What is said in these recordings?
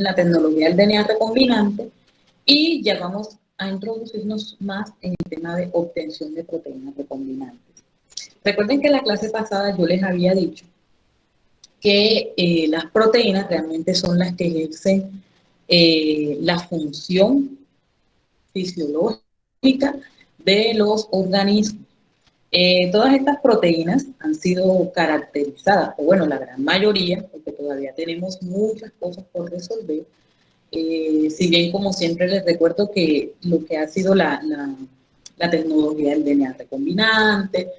la tecnología del DNA recombinante y ya vamos a introducirnos más en el tema de obtención de proteínas recombinantes. Recuerden que en la clase pasada yo les había dicho que las proteínas realmente son las que ejercen la función fisiológica de los organismos. Todas estas proteínas han sido caracterizadas, o bueno, la gran mayoría, porque todavía tenemos muchas cosas por resolver. Si bien, como siempre, les recuerdo que lo que ha sido la tecnología del DNA recombinante,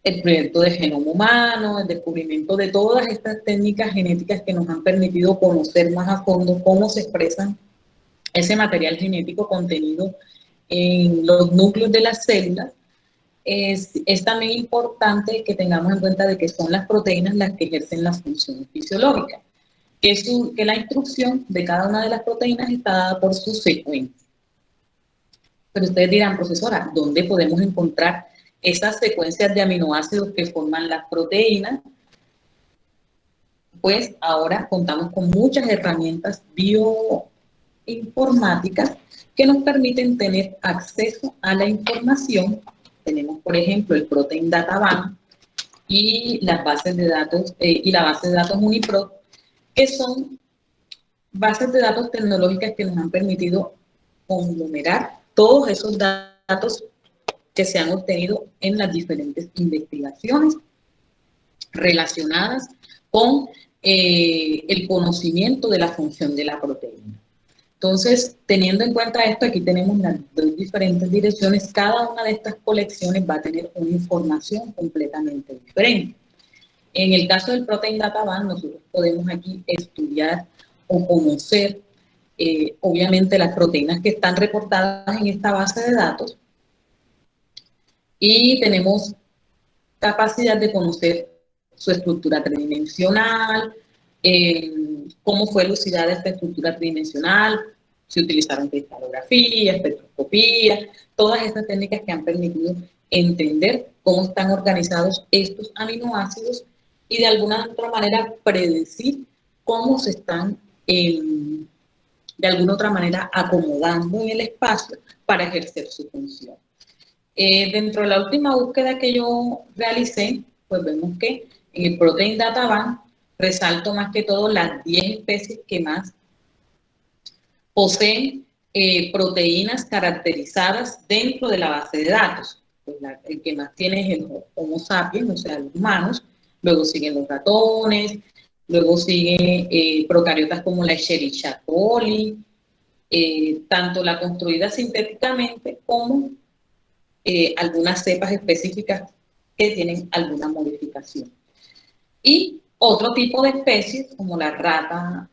el proyecto de genoma humano, el descubrimiento de todas estas técnicas genéticas que nos han permitido conocer más a fondo cómo se expresan ese material genético contenido en los núcleos de las células, es también importante que tengamos en cuenta de que son las proteínas las que ejercen la función fisiológica, que la instrucción de cada una de las proteínas está dada por su secuencia. Pero ustedes dirán, profesora, ¿dónde podemos encontrar esas secuencias de aminoácidos que forman las proteínas? Pues ahora contamos con muchas herramientas bioinformáticas que nos permiten tener acceso a la información. Tenemos, por ejemplo, el Protein Data Bank y las bases de datos y la base de datos UniProt, que son bases de datos tecnológicas que nos han permitido conglomerar todos esos datos que se han obtenido en las diferentes investigaciones relacionadas con el conocimiento de la función de la proteína. Entonces, teniendo en cuenta esto, aquí tenemos las dos diferentes direcciones. Cada una de estas colecciones va a tener una información completamente diferente. En el caso del Protein Data Bank, nosotros podemos aquí estudiar o conocer, obviamente, las proteínas que están reportadas en esta base de datos y tenemos capacidad de conocer su estructura tridimensional, cómo fue elucidada esta estructura tridimensional, se utilizaron cristalografía, espectroscopía, todas estas técnicas que han permitido entender cómo están organizados estos aminoácidos y de alguna otra manera predecir cómo se están de alguna otra manera acomodando en el espacio para ejercer su función. Dentro de la última búsqueda que yo realicé, pues vemos que en el Protein Data Bank resalto más que todo las 10 especies que más poseen proteínas caracterizadas dentro de la base de datos. Pues el que más tiene es el Homo sapiens, o sea, los humanos, luego siguen los ratones, luego siguen procariotas como la Escherichia coli, tanto la construida sintéticamente como algunas cepas específicas que tienen alguna modificación. Y otro tipo de especies, como el rato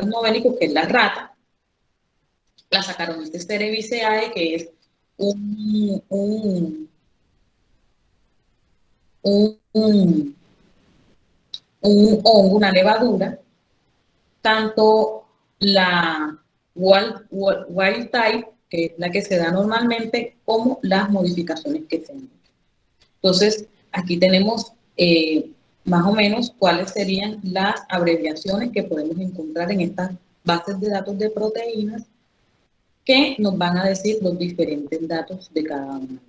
novénico, que es la rata, la Saccharomyces cerevisiae, que es un, un, un, un, un hongo, una levadura, tanto la wild type, que es la que se da normalmente, como las modificaciones que se han hecho. Entonces, aquí tenemos más o menos cuáles serían las abreviaciones que podemos encontrar en estas bases de datos de proteínas que nos van a decir los diferentes datos de cada una.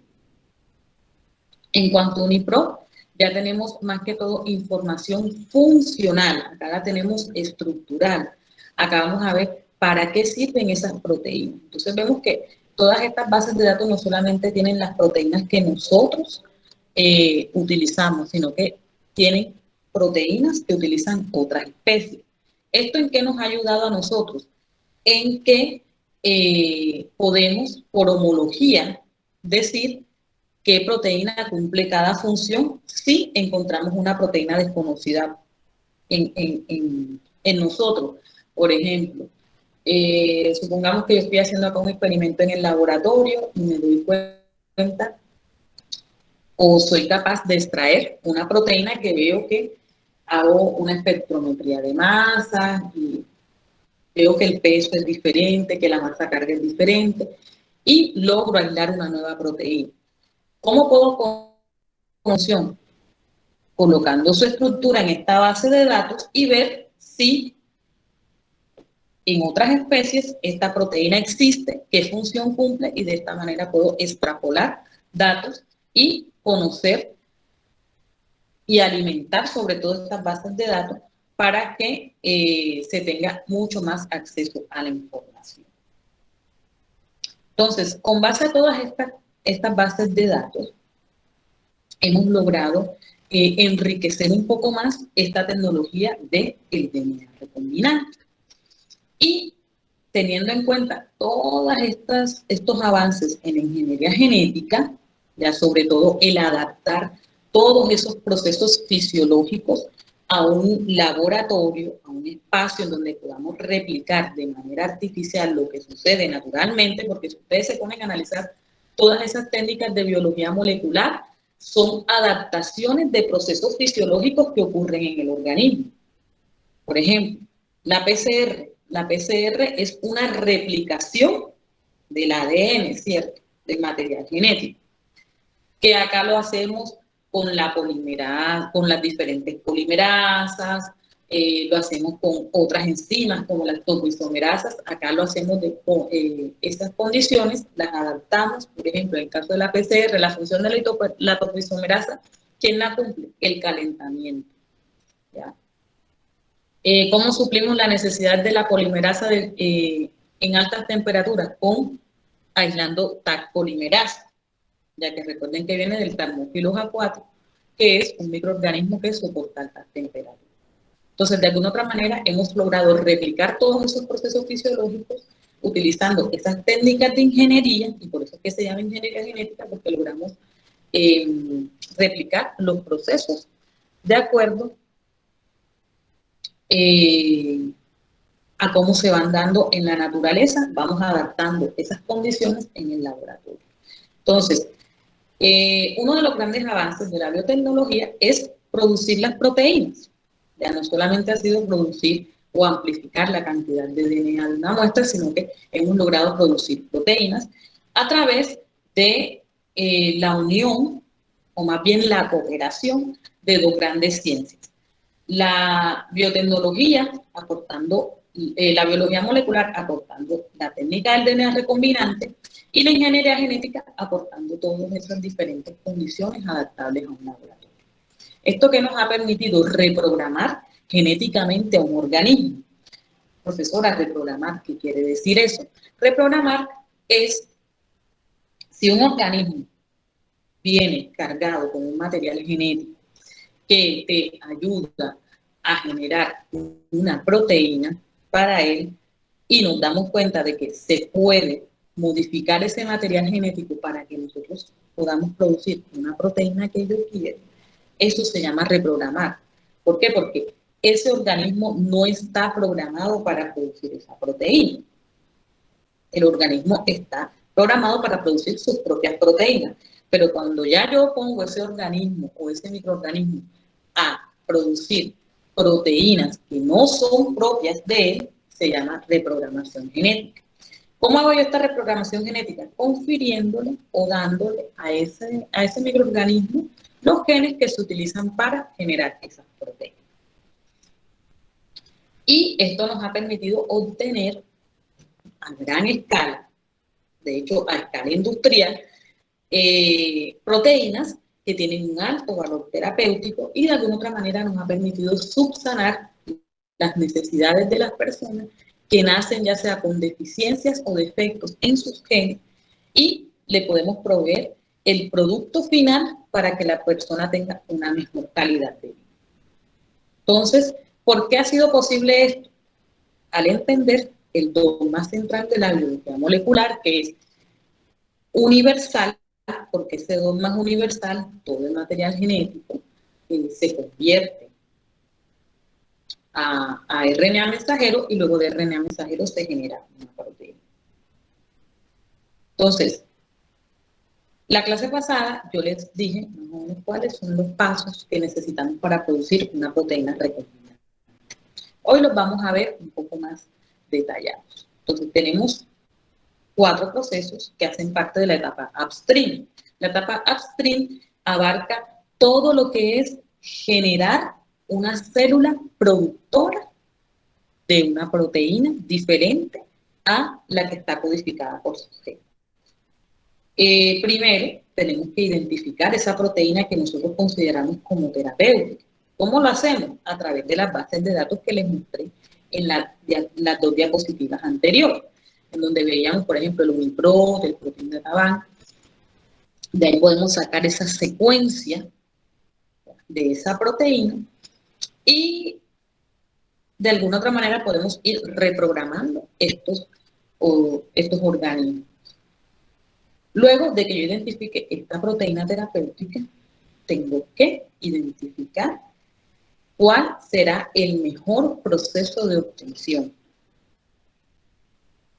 En cuanto a UniProt, ya tenemos más que todo información funcional. Acá la tenemos estructural. Acá vamos a ver para qué sirven esas proteínas. Entonces vemos que todas estas bases de datos no solamente tienen las proteínas que nosotros utilizamos, sino que tienen proteínas que utilizan otras especies. ¿Esto en qué nos ha ayudado a nosotros? En que podemos, por homología, decir qué proteína cumple cada función si encontramos una proteína desconocida en nosotros. Por ejemplo, supongamos que yo estoy haciendo acá un experimento en el laboratorio y me doy cuenta o soy capaz de extraer una proteína que veo que hago una espectrometría de masa y veo que el peso es diferente, que la masa carga es diferente y logro aislar una nueva proteína. ¿Cómo puedo función? Colocando su estructura en esta base de datos y ver si En otras especies, esta proteína existe, qué función cumple y de esta manera puedo extrapolar datos y conocer y alimentar sobre todo estas bases de datos para que se tenga mucho más acceso a la información. Entonces, con base a todas estas bases de datos, hemos logrado enriquecer un poco más esta tecnología del DNA recombinante. Y teniendo en cuenta todos estos avances en la ingeniería genética, ya sobre todo el adaptar todos esos procesos fisiológicos a un laboratorio, a un espacio en donde podamos replicar de manera artificial lo que sucede naturalmente, porque si ustedes se ponen a analizar todas esas técnicas de biología molecular, son adaptaciones de procesos fisiológicos que ocurren en el organismo. Por ejemplo, la PCR. La PCR es una replicación del ADN, ¿cierto? Del material genético. Que acá lo hacemos con la polimerasa, con las diferentes polimerasas, lo hacemos con otras enzimas como las topoisomerasas. Acá lo hacemos con estas condiciones, las adaptamos. Por ejemplo, en el caso de la PCR, la función de la topoisomerasa, ¿quién la cumple? El calentamiento. ¿Ya? ¿Cómo suplimos la necesidad de la polimerasa en altas temperaturas? Aislando TAC polimerasa, ya que recuerden que viene del Thermophilus aquaticus, que es un microorganismo que soporta altas temperaturas. Entonces, de alguna otra manera, hemos logrado replicar todos esos procesos fisiológicos utilizando esas técnicas de ingeniería, y por eso es que se llama ingeniería genética, porque logramos replicar los procesos de acuerdo a cómo se van dando en la naturaleza, vamos adaptando esas condiciones en el laboratorio. Entonces, uno de los grandes avances de la biotecnología es producir las proteínas. Ya no solamente ha sido producir o amplificar la cantidad de DNA de una muestra, sino que hemos logrado producir proteínas a través de la unión, o más bien la cooperación de dos grandes ciencias. La biotecnología aportando, la biología molecular aportando la técnica del DNA recombinante y la ingeniería genética aportando todas esas diferentes condiciones adaptables a un laboratorio. Esto que nos ha permitido reprogramar genéticamente a un organismo. Profesora, reprogramar, ¿qué quiere decir eso? Reprogramar es si un organismo viene cargado con un material genético que te ayuda a generar una proteína para él y nos damos cuenta de que se puede modificar ese material genético para que nosotros podamos producir una proteína que ellos quieren, eso se llama reprogramar. ¿Por qué? Porque ese organismo no está programado para producir esa proteína. El organismo está programado para producir sus propias proteínas. Pero cuando ya yo pongo ese organismo o ese microorganismo a producir proteínas que no son propias de él, se llama reprogramación genética. ¿Cómo hago yo esta reprogramación genética? Confiriéndole o dándole a ese microorganismo los genes que se utilizan para generar esas proteínas. Y esto nos ha permitido obtener a gran escala, de hecho a escala industrial, proteínas que tienen un alto valor terapéutico y de alguna otra manera nos ha permitido subsanar las necesidades de las personas que nacen ya sea con deficiencias o defectos en sus genes y le podemos proveer el producto final para que la persona tenga una mejor calidad de vida. Entonces, ¿por qué ha sido posible esto? Al entender el dogma central de la biología molecular, que es universal, porque ese dogma es universal, todo el material genético se convierte a RNA mensajero y luego de RNA mensajero se genera una proteína. Entonces, la clase pasada yo les dije más o menos cuáles son los pasos que necesitamos para producir una proteína recombinante. Hoy los vamos a ver un poco más detallados. Entonces, tenemos 4 procesos que hacen parte de la etapa upstream. La etapa upstream abarca todo lo que es generar una célula productora de una proteína diferente a la que está codificada por sistema. Primero, tenemos que identificar esa proteína que nosotros consideramos como terapéutica. ¿Cómo lo hacemos? A través de las bases de datos que les mostré en las dos diapositivas anteriores, en donde veíamos, por ejemplo, el Unipro, el proteín de Taban. De ahí podemos sacar esa secuencia de esa proteína y de alguna otra manera podemos ir reprogramando estos organismos. Luego de que yo identifique esta proteína terapéutica, tengo que identificar cuál será el mejor proceso de obtención.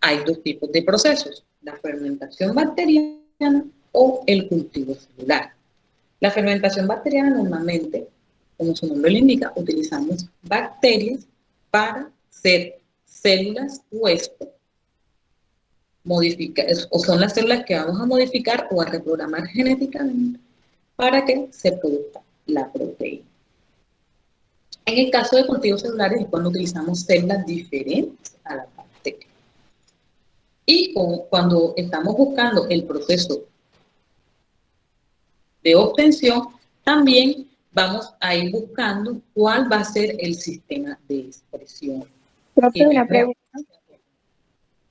Hay dos tipos de procesos, la fermentación bacteriana o el cultivo celular. La fermentación bacteriana normalmente, como su nombre lo indica, utilizamos bacterias para ser células huésped, o son las células que vamos a modificar o a reprogramar genéticamente para que se produzca la proteína. En el caso de cultivos celulares es cuando utilizamos células diferentes a las bacterias. Y cuando estamos buscando el proceso de obtención, también vamos a ir buscando cuál va a ser el sistema de expresión. Profe, una pregunta.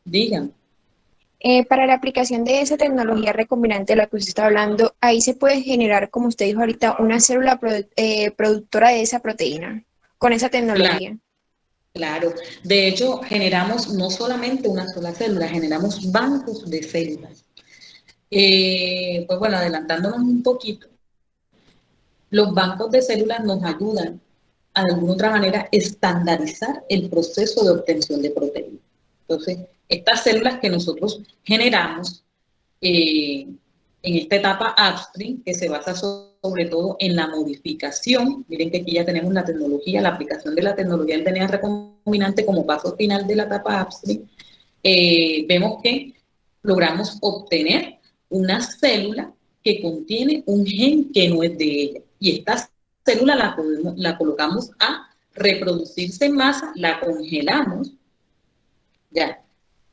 Díganme. Para la aplicación de esa tecnología recombinante de la que usted está hablando, ahí se puede generar, como usted dijo ahorita, una célula productora de esa proteína, con esa tecnología. Claro. De hecho, generamos no solamente una sola célula, generamos bancos de células. Pues bueno, adelantándonos un poquito, los bancos de células nos ayudan a, de alguna otra manera, estandarizar el proceso de obtención de proteínas. Entonces, estas células que nosotros generamos en esta etapa upstream, que se basa sobre todo en la modificación, miren que aquí ya tenemos la tecnología, la aplicación de la tecnología del DNA recombinante como paso final de la etapa upstream, vemos que logramos obtener una célula que contiene un gen que no es de ella. Y esta célula la colocamos a reproducirse en masa, la congelamos, ya,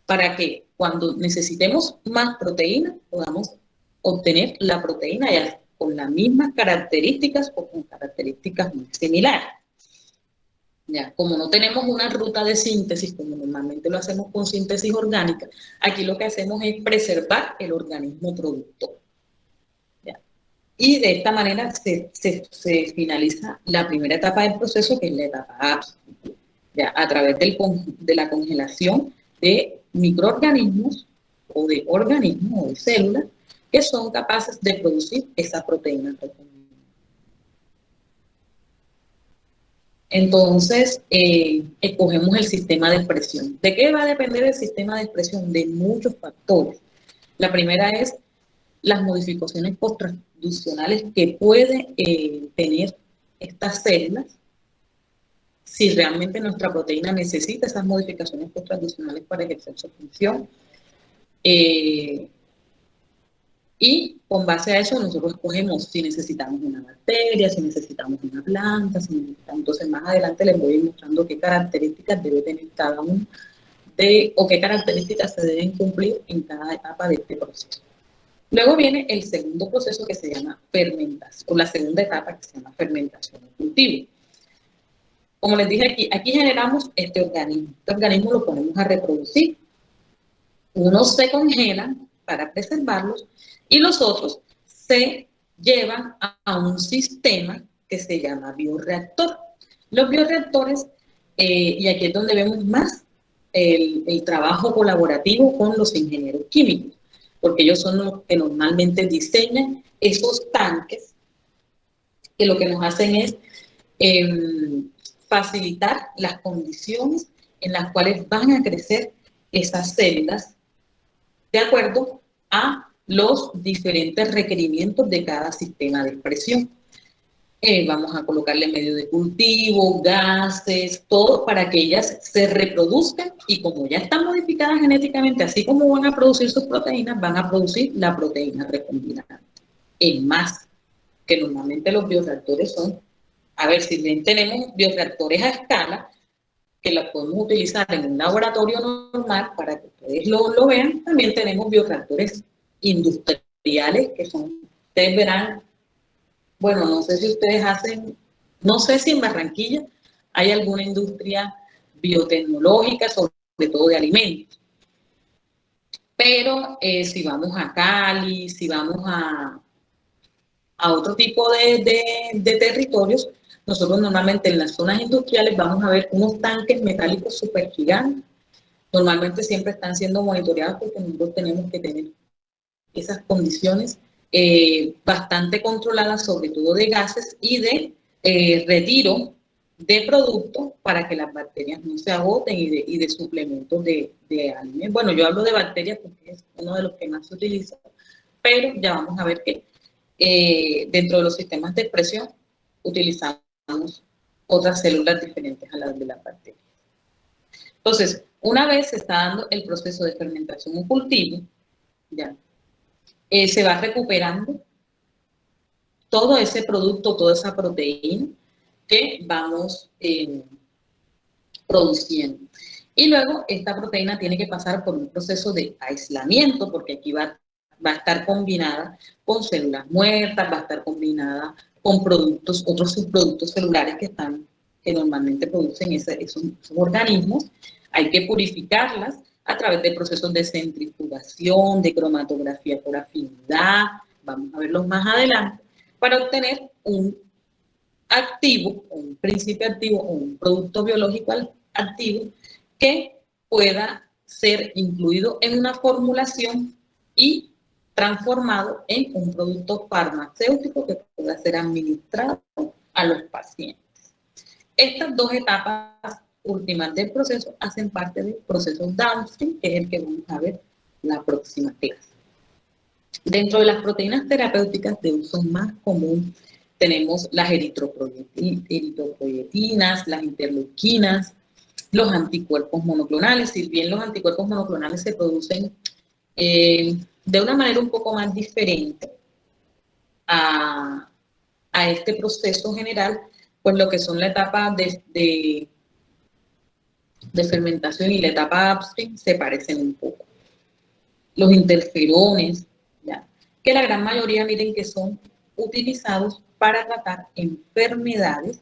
para que cuando necesitemos más proteína podamos obtener la proteína ya con las mismas características o con características muy similares. Ya, como no tenemos una ruta de síntesis, como normalmente lo hacemos con síntesis orgánica, aquí lo que hacemos es preservar el organismo productor. ¿Ya? Y de esta manera se finaliza la primera etapa del proceso, que es la etapa upstream, ¿ya? A través de la congelación de microorganismos o de organismos o de células que son capaces de producir esa proteína recombinante. Entonces, escogemos el sistema de expresión. ¿De qué va a depender el sistema de expresión? De muchos factores. La primera es las modificaciones posttransduccionales que puede tener estas células, si realmente nuestra proteína necesita esas modificaciones posttransduccionales para ejercer su función. Y con base a eso nosotros escogemos si necesitamos una bacteria, si necesitamos una planta, si necesitamos. Entonces más adelante les voy a ir mostrando qué características debe tener cada uno o qué características se deben cumplir en cada etapa de este proceso. Luego viene el segundo proceso que se llama fermentación, o la segunda etapa que se llama fermentación de cultivo. Como les dije aquí generamos este organismo. Este organismo lo ponemos a reproducir. Unos se congelan para preservarlos y los otros se llevan a un sistema que se llama bioreactor. Los bioreactores, y aquí es donde vemos más el trabajo colaborativo con los ingenieros químicos, porque ellos son los que normalmente diseñan esos tanques que lo que nos hacen es facilitar las condiciones en las cuales van a crecer esas células de acuerdo a los diferentes requerimientos de cada sistema de expresión. Vamos a colocarle medio de cultivo, gases, todo para que ellas se reproduzcan y como ya están modificadas genéticamente, así como van a producir sus proteínas, van a producir la proteína recombinante en masa, que normalmente los bioreactores son, a ver, si bien tenemos bioreactores a escala, que la podemos utilizar en un laboratorio normal para que ustedes lo vean. También tenemos bioreactores industriales que son, ustedes verán, bueno, no sé si ustedes hacen, no sé si en Barranquilla hay alguna industria biotecnológica, sobre todo de alimentos. Pero si vamos a Cali, si vamos a otro tipo de territorios, nosotros normalmente en las zonas industriales vamos a ver unos tanques metálicos súper gigantes. Normalmente siempre están siendo monitoreados porque nosotros tenemos que tener esas condiciones bastante controladas, sobre todo de gases y de retiro de productos para que las bacterias no se agoten y de suplementos de alimentos. Bueno, yo hablo de bacterias porque es uno de los que más se utiliza, pero ya vamos a ver que dentro de los sistemas de expresión utilizamos otras células diferentes a las de las bacterias. Entonces, una vez se está dando el proceso de fermentación en cultivo, ya, se va recuperando todo ese producto, toda esa proteína que vamos produciendo. Y luego esta proteína tiene que pasar por un proceso de aislamiento, porque aquí va a estar combinada con células muertas, va a estar combinada con productos, otros subproductos celulares que normalmente producen esos organismos. Hay que purificarlas a través de procesos de centrifugación, de cromatografía por afinidad, vamos a verlos más adelante, para obtener un activo, un principio activo o un producto biológico activo que pueda ser incluido en una formulación y transformado en un producto farmacéutico que pueda ser administrado a los pacientes. Estas dos etapas últimas del proceso hacen parte del proceso downstream, que es el que vamos a ver la próxima clase. Dentro de las proteínas terapéuticas de uso más común tenemos las eritropoyetinas, las interleuquinas, los anticuerpos monoclonales. Si bien los anticuerpos monoclonales se producen de una manera un poco más diferente a este proceso general, pues lo que son la etapa de fermentación y la etapa upstream se parecen un poco. Los interferones, ¿ya? Que la gran mayoría, miren, que son utilizados para tratar enfermedades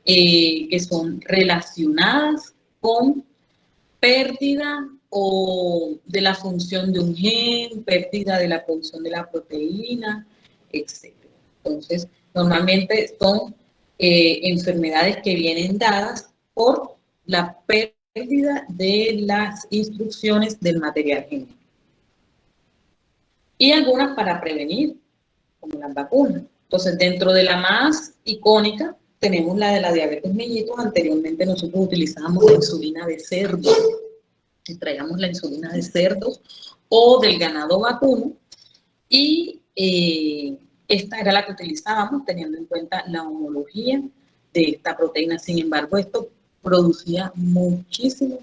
que son relacionadas con pérdida o de la función de un gen, pérdida de la producción de la proteína, etc. Entonces, normalmente son enfermedades que vienen dadas por la pérdida de las instrucciones del material genético. Y algunas para prevenir, como las vacunas. Entonces, dentro de la más icónica, tenemos la de la diabetes mellitus. Anteriormente nosotros utilizábamos la insulina de cerdo, traíamos la insulina de cerdos o del ganado vacuno, y esta era la que utilizábamos teniendo en cuenta la homología de esta proteína. Sin embargo, esto producía muchísimos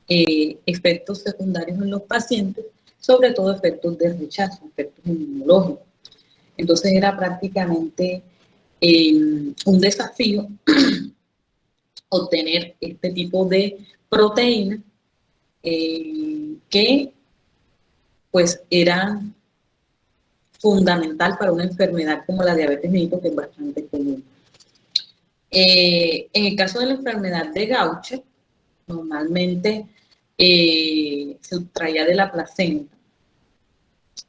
efectos secundarios en los pacientes, sobre todo efectos de rechazo, efectos inmunológicos. Entonces era prácticamente un desafío obtener este tipo de proteína que pues era fundamental para una enfermedad como la diabetes mellitus, que es bastante común. En el caso de la enfermedad de Gaucher, normalmente se extraía de la placenta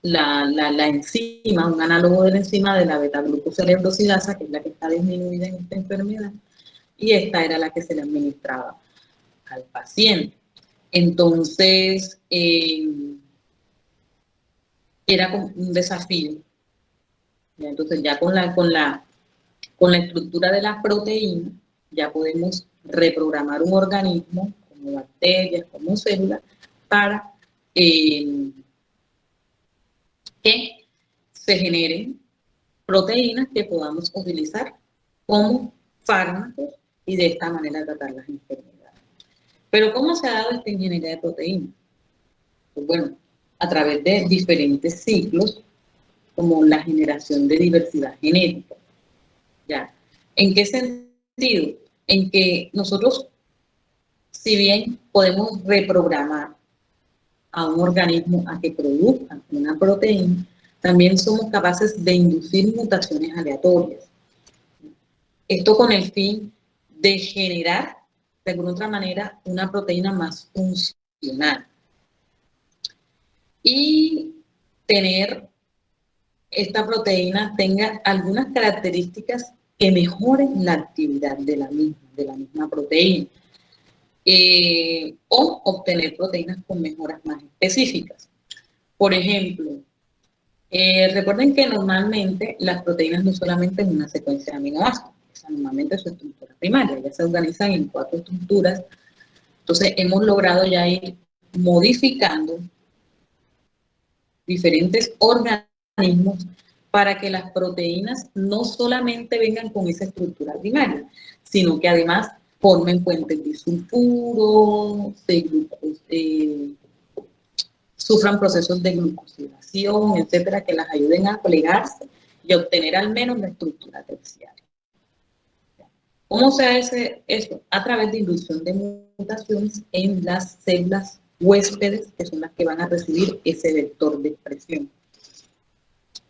la enzima, un análogo de la enzima de la beta-glucocerebrosidasa, que es la que está disminuida en esta enfermedad, y esta era la que se le administraba al paciente. Entonces, era un desafío. Entonces, ya con la estructura de las proteínas, ya podemos reprogramar un organismo, como bacterias, como células, para que se generen proteínas que podamos utilizar como fármacos y de esta manera tratar las enfermedades. Pero ¿cómo se ha dado esta ingeniería de proteínas? Pues bueno, a través de diferentes ciclos, como la generación de diversidad genética. ¿Ya? ¿En qué sentido? En que nosotros si bien podemos reprogramar a un organismo a que produzca una proteína, también somos capaces de inducir mutaciones aleatorias. Esto con el fin de generar, de alguna otra manera, una proteína más funcional y tener esta proteína tenga algunas características que mejoren la actividad de la misma proteína. O obtener proteínas con mejoras más específicas. Por ejemplo, recuerden que normalmente las proteínas no solamente en una secuencia de aminoácidos, normalmente su estructura primaria, ya se organizan en 4 estructuras. Entonces hemos logrado ya ir modificando diferentes organismos para que las proteínas no solamente vengan con esa estructura primaria, sino que además formen puentes disulfuros, sufran procesos de glucosilación, etcétera, que las ayuden a plegarse y obtener al menos la estructura terciaria. ¿Cómo se hace eso? A través de inducción de mutaciones en las células huéspedes, que son las que van a recibir ese vector de expresión.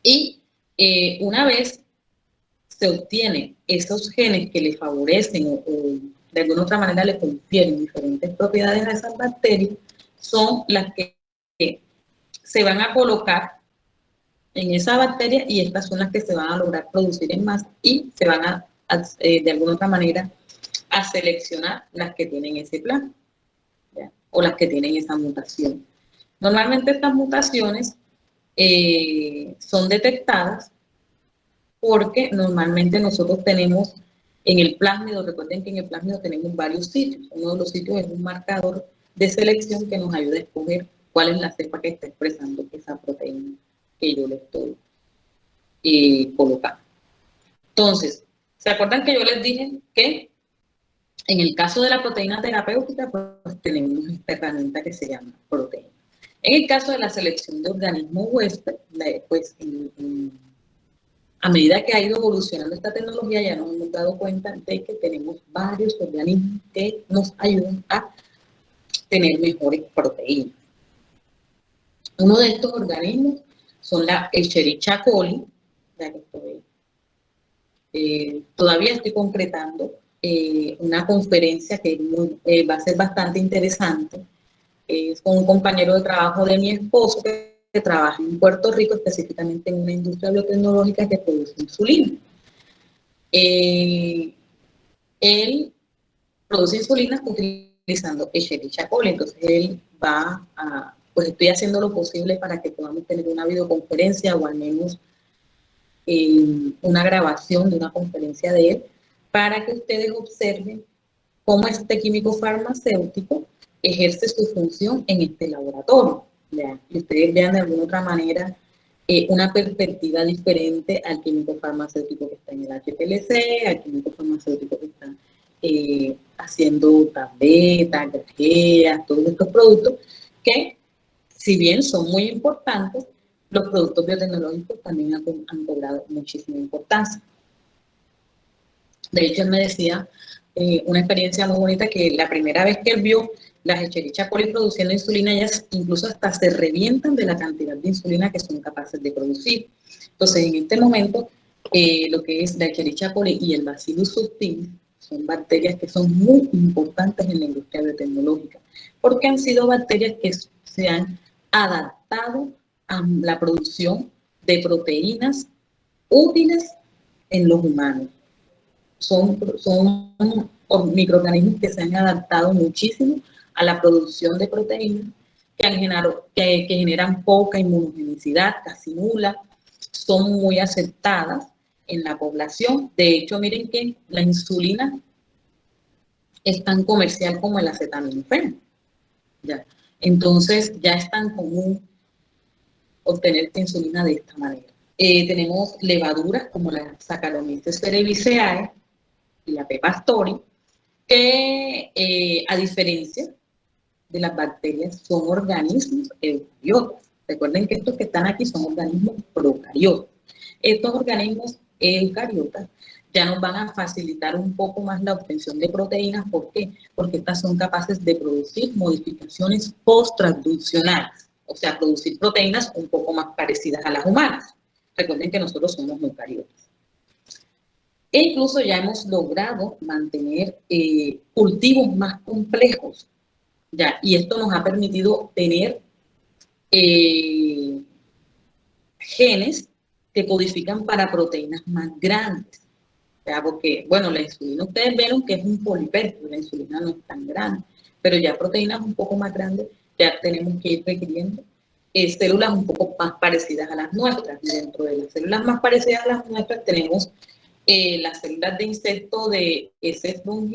Y una vez se obtienen esos genes que le favorecen o de alguna otra manera le confieren diferentes propiedades a esas bacterias, son las que se van a colocar en esa bacteria y estas son las que se van a lograr producir en masa y se van a de alguna otra manera a seleccionar las que tienen ese plan, ¿ya? O las que tienen esa mutación. Normalmente estas mutaciones son detectadas porque normalmente nosotros tenemos en el plásmido, recuerden que en el plásmido tenemos varios sitios. Uno de los sitios es un marcador de selección que nos ayuda a escoger cuál es la cepa que está expresando esa proteína que yo le estoy colocando. Entonces, ¿se acuerdan que yo les dije que en el caso de la proteína terapéutica, pues tenemos esta herramienta que se llama proteína? En el caso de la selección de organismos huésped, pues a medida que ha ido evolucionando esta tecnología, ya nos hemos dado cuenta de que tenemos varios organismos que nos ayudan a tener mejores proteínas. Uno de estos organismos son la Escherichia coli, ya que todavía estoy concretando una conferencia que va a ser bastante interesante. Es con un compañero de trabajo de mi esposo que trabaja en Puerto Rico, específicamente en una industria biotecnológica que produce insulina. Él produce insulina utilizando Escherichia coli, entonces él va a, pues estoy haciendo lo posible para que podamos tener una videoconferencia o al menos una grabación de una conferencia de él para que ustedes observen cómo este químico farmacéutico ejerce su función en este laboratorio. ¿Ya? Y ustedes vean de alguna otra manera una perspectiva diferente al químico farmacéutico que está en el HPLC, al químico farmacéutico que está haciendo tabletas, grajeas, todos estos productos que, si bien son muy importantes, los productos biotecnológicos también han cobrado muchísima importancia. De hecho, él me decía una experiencia muy bonita que la primera vez que él vio las Escherichia coli produciendo insulina, ellas incluso hasta se revientan de la cantidad de insulina que son capaces de producir. Entonces, en este momento, lo que es la Escherichia coli y el Bacillus subtilis son bacterias que son muy importantes en la industria biotecnológica, porque han sido bacterias que se han adaptado a la producción de proteínas útiles en los humanos. Son microorganismos que se han adaptado muchísimo a la producción de proteínas que generan poca inmunogenicidad, casi nula, son muy aceptadas en la población. De hecho, miren que la insulina es tan comercial como el acetaminofén. ¿Ya? Entonces, ya es tan común obtener esta insulina de esta manera. Tenemos levaduras como la Saccharomyces cerevisiae y la P. pastori, que a diferencia de las bacterias son organismos eucariotas. Recuerden que estos que están aquí son organismos procariotas. Estos organismos eucariotas ya nos van a facilitar un poco más la obtención de proteínas. ¿Por qué? Porque estas son capaces de producir modificaciones post-transduccionales, o sea, producir proteínas un poco más parecidas a las humanas. Recuerden que nosotros somos eucariotas. E incluso ya hemos logrado mantener cultivos más complejos, ¿ya? Y esto nos ha permitido tener genes que codifican para proteínas más grandes. ¿Ya? Porque, bueno, la insulina, ustedes ven que es un polipéptido, la insulina no es tan grande, pero ya proteínas un poco más grandes, ya tenemos que ir requiriendo células un poco más parecidas a las nuestras. Y dentro de las células más parecidas a las nuestras tenemos las células de insecto de S. von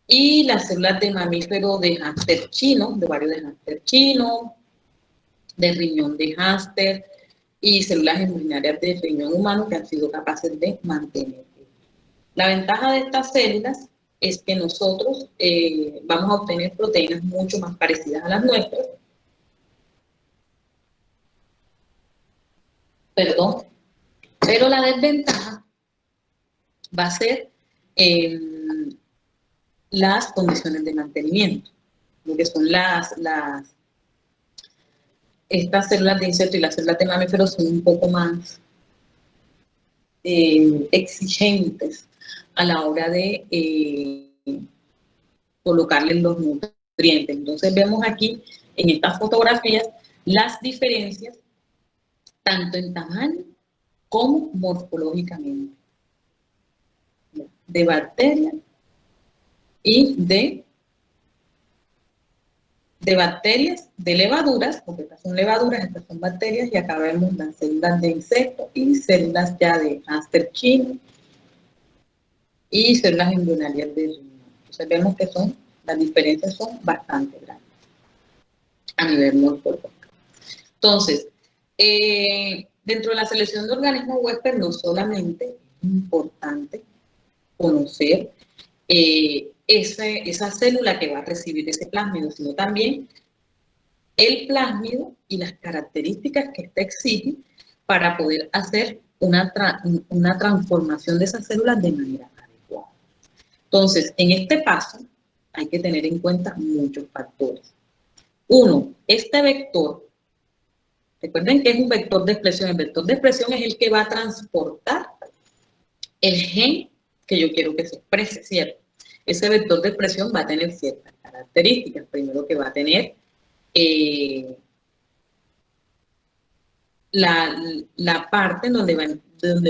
y las células de mamífero de hámster chino, de varios de hámster chino, de riñón de hámster y células embrionarias de riñón humano que han sido capaces de mantener. La ventaja de estas células es que nosotros vamos a obtener proteínas mucho más parecidas a las nuestras. Perdón. Pero la desventaja va a ser las condiciones de mantenimiento, lo que son estas células de insecto y las células de mamíferos son un poco más exigentes a la hora de colocarles los nutrientes. Entonces vemos aquí en estas fotografías las diferencias tanto en tamaño como morfológicamente de bacterias y de bacterias, de levaduras, porque estas son levaduras, estas son bacterias, y acá vemos las células de insectos y células ya de hámster chino y células embrionarias de riñón. Entonces vemos que las diferencias son bastante grandes a nivel morfológico. Entonces, dentro de la selección de organismos huéspedes no solamente es importante conocer esa célula que va a recibir ese plásmido, sino también el plásmido y las características que éste exige para poder hacer una transformación de esas células de manera adecuada. Entonces, en este paso hay que tener en cuenta muchos factores. Uno, este vector, recuerden que es un vector de expresión. El vector de expresión es el que va a transportar el gen que yo quiero que se exprese, ¿cierto? Ese vector de expresión va a tener ciertas características. Primero que va a tener la parte donde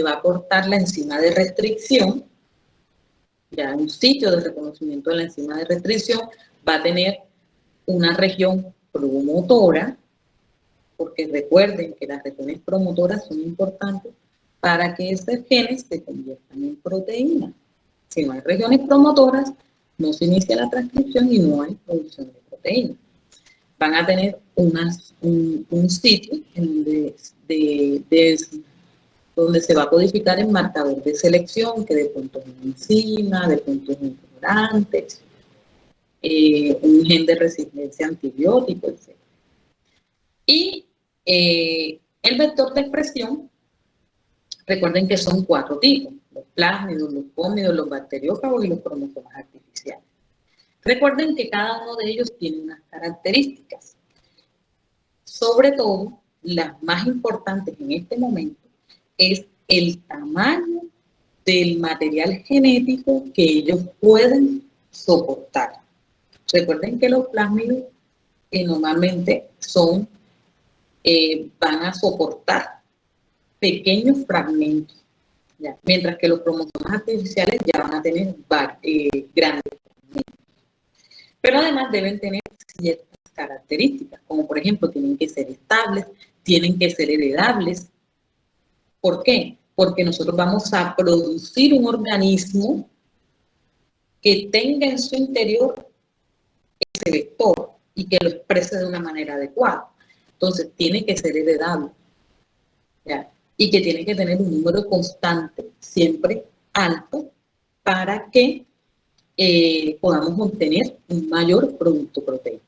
va a aportar la enzima de restricción, ya un sitio de reconocimiento de la enzima de restricción, va a tener una región promotora, porque recuerden que las regiones promotoras son importantes para que esos genes se conviertan en proteínas. Si no hay regiones promotoras, no se inicia la transcripción y no hay producción de proteínas. Van a tener un sitio donde se va a codificar el marcador de selección, que de pronto es una enzima, de pronto es un intolerante, un gen de resistencia a antibióticos, etc. Y el vector de expresión, recuerden que son 4 tipos: los plásmidos, los pómidos, los bacteriófagos y los cromosomas artificiales. Recuerden que cada uno de ellos tiene unas características. Sobre todo, las más importantes en este momento es el tamaño del material genético que ellos pueden soportar. Recuerden que los plásmidos normalmente van a soportar pequeños fragmentos, ¿ya? Mientras que los cromosomas artificiales ya van a tener grandes fragmentos. Pero además deben tener ciertas características, como por ejemplo tienen que ser estables, tienen que ser heredables. ¿Por qué? Porque nosotros vamos a producir un organismo que tenga en su interior ese vector y que lo exprese de una manera adecuada. Entonces, tiene que ser heredable, ¿ya? Y que tiene que tener un número constante, siempre alto, para que podamos obtener un mayor producto proteico.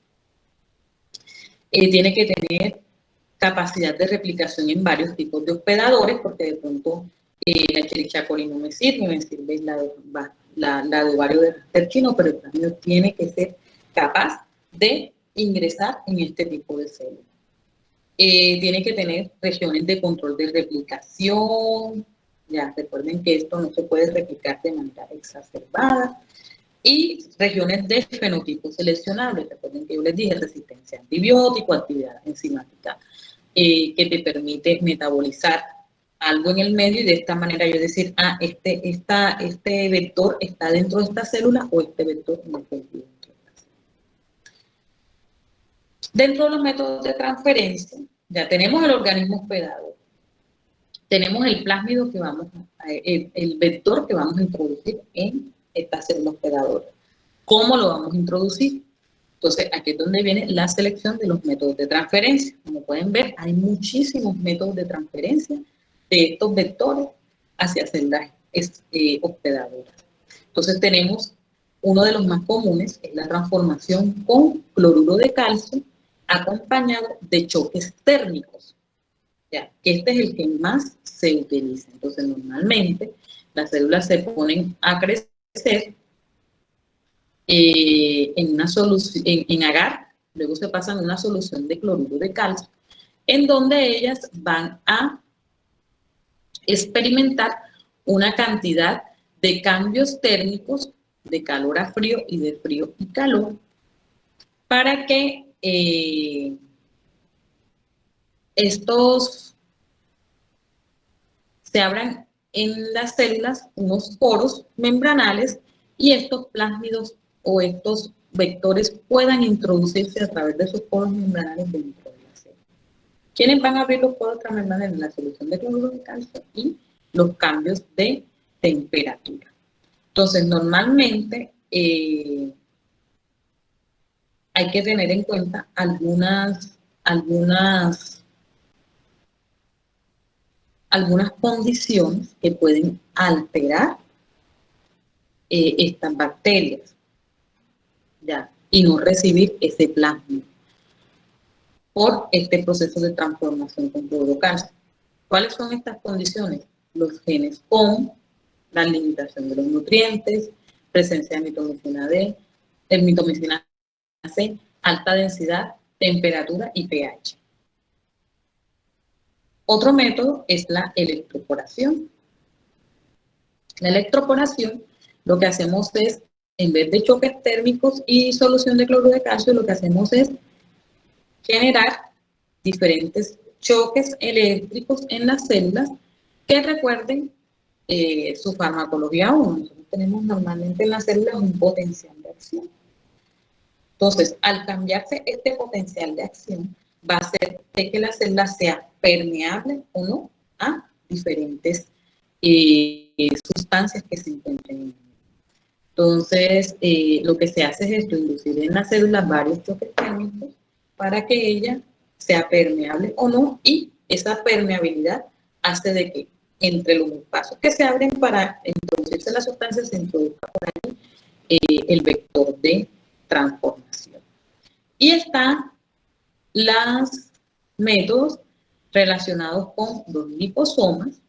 Tiene que tener capacidad de replicación en varios tipos de hospedadores, porque de pronto La Escherichia coli no me sirve la de ovario de Raster-Chino, pero el plásmido tiene que ser capaz de ingresar en este tipo de células. Tiene que tener regiones de control de replicación. Ya, recuerden que esto no se puede replicar de manera exacerbada. Y regiones de fenotipo seleccionable. Recuerden que yo les dije resistencia a antibiótico, actividad enzimática que te permite metabolizar algo en el medio y de esta manera yo decir, este vector está dentro de esta célula o este vector no está dentro de esta célula. Dentro de los métodos de transferencia, ya tenemos el organismo hospedador, tenemos el plásmido que el vector que vamos a introducir en esta célula hospedadora. ¿Cómo lo vamos a introducir? Entonces, aquí es donde viene la selección de los métodos de transferencia. Como pueden ver, hay muchísimos métodos de transferencia de estos vectores hacia células hospedadoras. Entonces, tenemos uno de los más comunes, es la transformación con cloruro de calcio acompañado de choques térmicos, ya, que este es el que más se utiliza. Entonces, normalmente las células se ponen a crecer en una solución, en agar, luego se pasan a una solución de cloruro de calcio, en donde ellas van a experimentar una cantidad de cambios térmicos de calor a frío y de frío y calor para que estos se abran en las células unos poros membranales y estos plásmidos o estos vectores puedan introducirse a través de esos poros membranales dentro de la célula. ¿Quiénes van a abrir los poros transmembranares? En la solución de cloruro de calcio y los cambios de temperatura. Entonces, normalmente hay que tener en cuenta algunas condiciones que pueden alterar estas bacterias, ¿ya? Y no recibir ese plasma por este proceso de transformación con cloruro calcio. ¿Cuáles son estas condiciones? Los genes con la limitación de los nutrientes, presencia de mitomicina D, mitomicina C, alta densidad, temperatura y pH. Otro método es la electroporación. La electroporación, lo que hacemos es, en vez de choques térmicos y solución de cloruro de calcio, lo que hacemos es generar diferentes choques eléctricos en las células que recuerden su farmacología 1. Nosotros tenemos normalmente en las células un potencial de acción. Entonces, al cambiarse este potencial de acción, va a hacer que la célula sea permeable o no a diferentes sustancias que se encuentren en ella. Entonces, lo que se hace es esto, inducir en la célula varios choques térmicos para que ella sea permeable o no, y esa permeabilidad hace de que entre los espacios que se abren para introducirse la sustancia se introduzca por ahí el vector de transformación. Y están los métodos relacionados con los liposomas,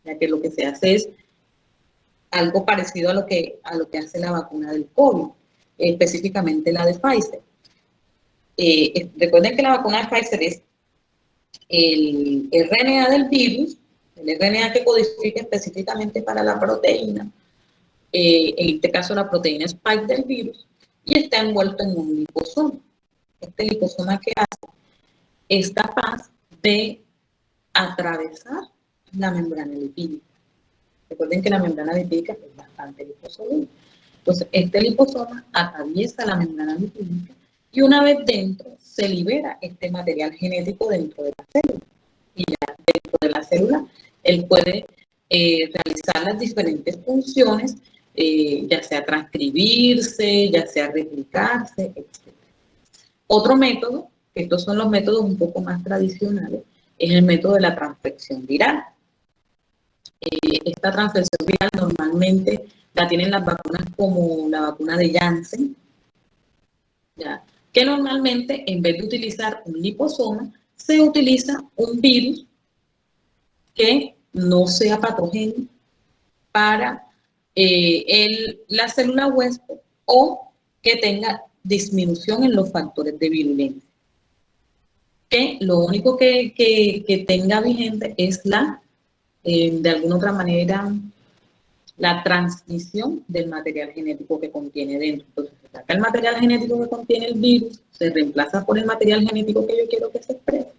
ya que lo que se hace es algo parecido a lo que hace la vacuna del COVID, específicamente la de Pfizer. Recuerden que la vacuna de Pfizer es el RNA del virus, el RNA que codifica específicamente para la proteína, en este caso la proteína spike del virus, y está envuelto en un liposoma. Este liposoma que hace es capaz de atravesar la membrana lipídica. Recuerden que la membrana lipídica es bastante liposoluble. Entonces, este liposoma atraviesa la membrana lipídica y una vez dentro se libera este material genético dentro de la célula. Y ya dentro de la célula, él puede realizar las diferentes funciones, ya sea transcribirse, ya sea replicarse, etc. Otro método, estos son los métodos un poco más tradicionales, es el método de la transfección viral. Esta transfección viral normalmente la tienen las vacunas como la vacuna de Janssen, ¿ya? Que normalmente en vez de utilizar un liposoma, se utiliza un virus que no sea patógeno para la célula huésped o que tenga disminución en los factores de virulencia. Que lo único que tenga vigente es de alguna otra manera, la transmisión del material genético que contiene dentro. Entonces, se saca el material genético que contiene el virus, se reemplaza por el material genético que yo quiero que se exprese,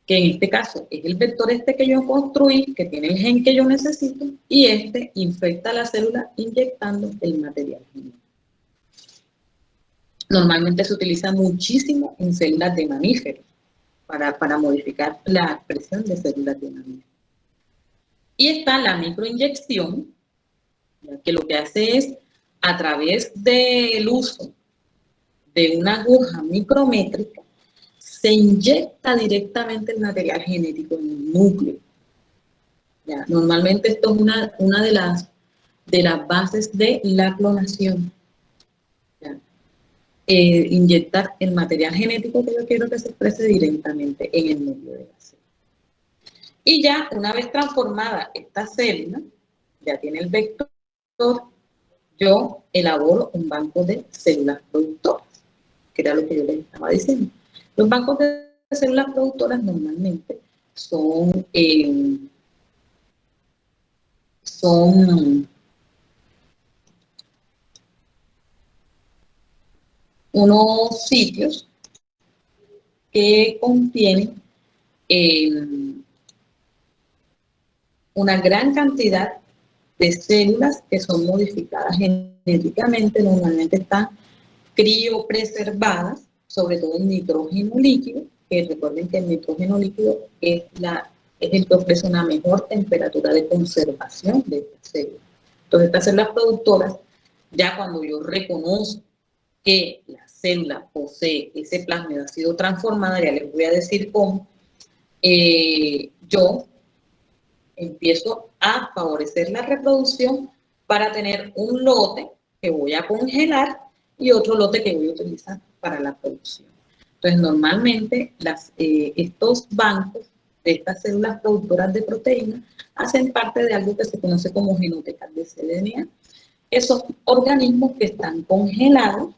que en este caso es el vector este que yo construí, que tiene el gen que yo necesito, y este infecta la célula inyectando el material genético. Normalmente se utiliza muchísimo en células de mamíferos para modificar la expresión de células de mamíferos. Y está la microinyección, que lo que hace es, a través del uso de una aguja micrométrica, se inyecta directamente el material genético en el núcleo. ¿Ya? Normalmente esto es una de las bases de la clonación. ¿Ya? Inyectar el material genético que yo quiero que se exprese directamente en el núcleo de la célula. Y ya una vez transformada esta célula, ya tiene el vector, yo elaboro un banco de células productoras, que era lo que yo les estaba diciendo. Los bancos de células productoras normalmente son unos sitios que contienen una gran cantidad de células que son modificadas genéticamente, normalmente están criopreservadas, sobre todo en nitrógeno líquido, que recuerden que el nitrógeno líquido es el que ofrece una mejor temperatura de conservación de estas células. Entonces, estas células productoras, ya cuando yo reconozco que la célula posee ese plasmido, ha sido transformada, ya les voy a decir cómo, yo empiezo a favorecer la reproducción para tener un lote que voy a congelar y otro lote que voy a utilizar para la producción. Entonces, normalmente estos bancos de estas células productoras de proteínas hacen parte de algo que se conoce como genotecas de cDNA, que son organismos que están congelados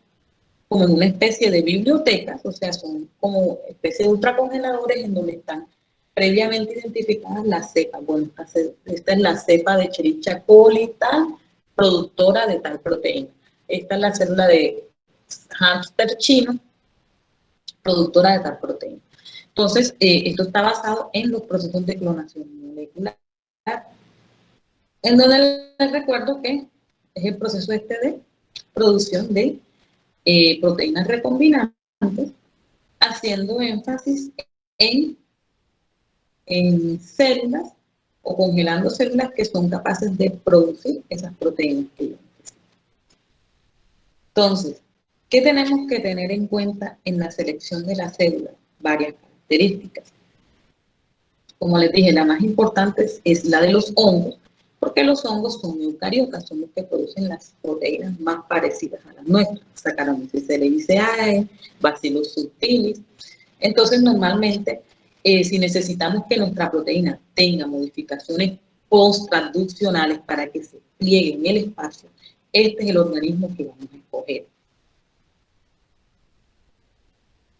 como en una especie de bibliotecas, o sea, son como especie de ultracongeladores en donde están previamente identificadas las cepas. Bueno, esta es la cepa de Escherichia coli tal, productora de tal proteína. Esta es la célula de hámster chino, productora de tal proteína. Entonces, esto está basado en los procesos de clonación molecular, en donde les recuerdo que es el proceso este de producción de proteínas recombinantes, haciendo énfasis en células o congelando células que son capaces de producir esas proteínas que yo necesito. Entonces, ¿qué tenemos que tener en cuenta en la selección de las células? Varias características. Como les dije, la más importante es la de los hongos, porque los hongos son eucariotas, son los que producen las proteínas más parecidas a las nuestras, Saccharomyces cerevisiae, Bacillus subtilis. Entonces, normalmente, si necesitamos que nuestra proteína tenga modificaciones post-transduccionales para que se pliegue en el espacio, este es el organismo que vamos a escoger.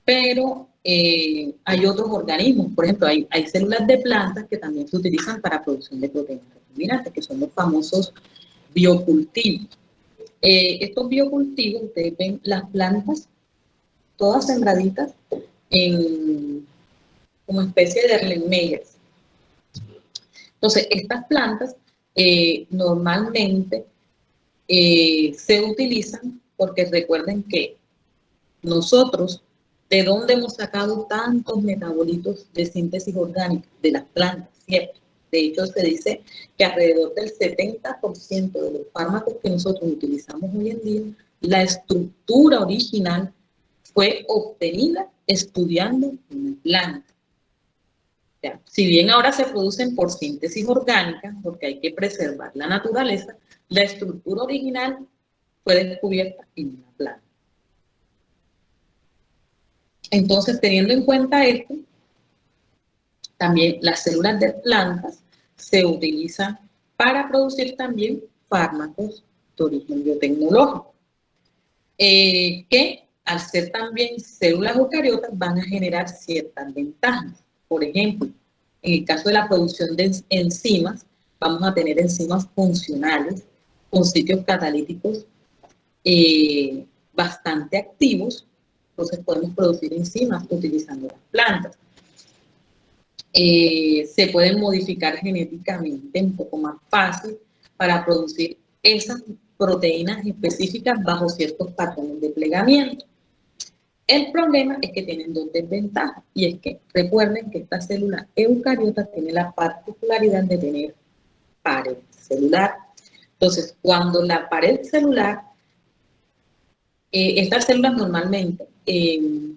Pero hay otros organismos, por ejemplo, hay células de plantas que también se utilizan para producción de proteínas recombinantes, que son los famosos biocultivos. Estos biocultivos, ustedes ven las plantas todas sembraditas como especie de erlenmeyers. Entonces, estas plantas normalmente se utilizan porque recuerden que nosotros, ¿de dónde hemos sacado tantos metabolitos de síntesis orgánica? De las plantas, ¿cierto? De hecho, se dice que alrededor del 70% de los fármacos que nosotros utilizamos hoy en día, la estructura original fue obtenida estudiando una planta. Ya, si bien ahora se producen por síntesis orgánica, porque hay que preservar la naturaleza, la estructura original fue descubierta en una planta. Entonces, teniendo en cuenta esto, también las células de plantas se utilizan para producir también fármacos de origen biotecnológico, que al ser también células eucariotas van a generar ciertas ventajas. Por ejemplo, en el caso de la producción de enzimas, vamos a tener enzimas funcionales con sitios catalíticos bastante activos, entonces podemos producir enzimas utilizando las plantas. Se pueden modificar genéticamente un poco más fácil para producir esas proteínas específicas bajo ciertos patrones de plegamiento. El problema es que tienen dos desventajas, y es que recuerden que esta célula eucariota tiene la particularidad de tener pared celular. Entonces, cuando la pared celular, estas células normalmente,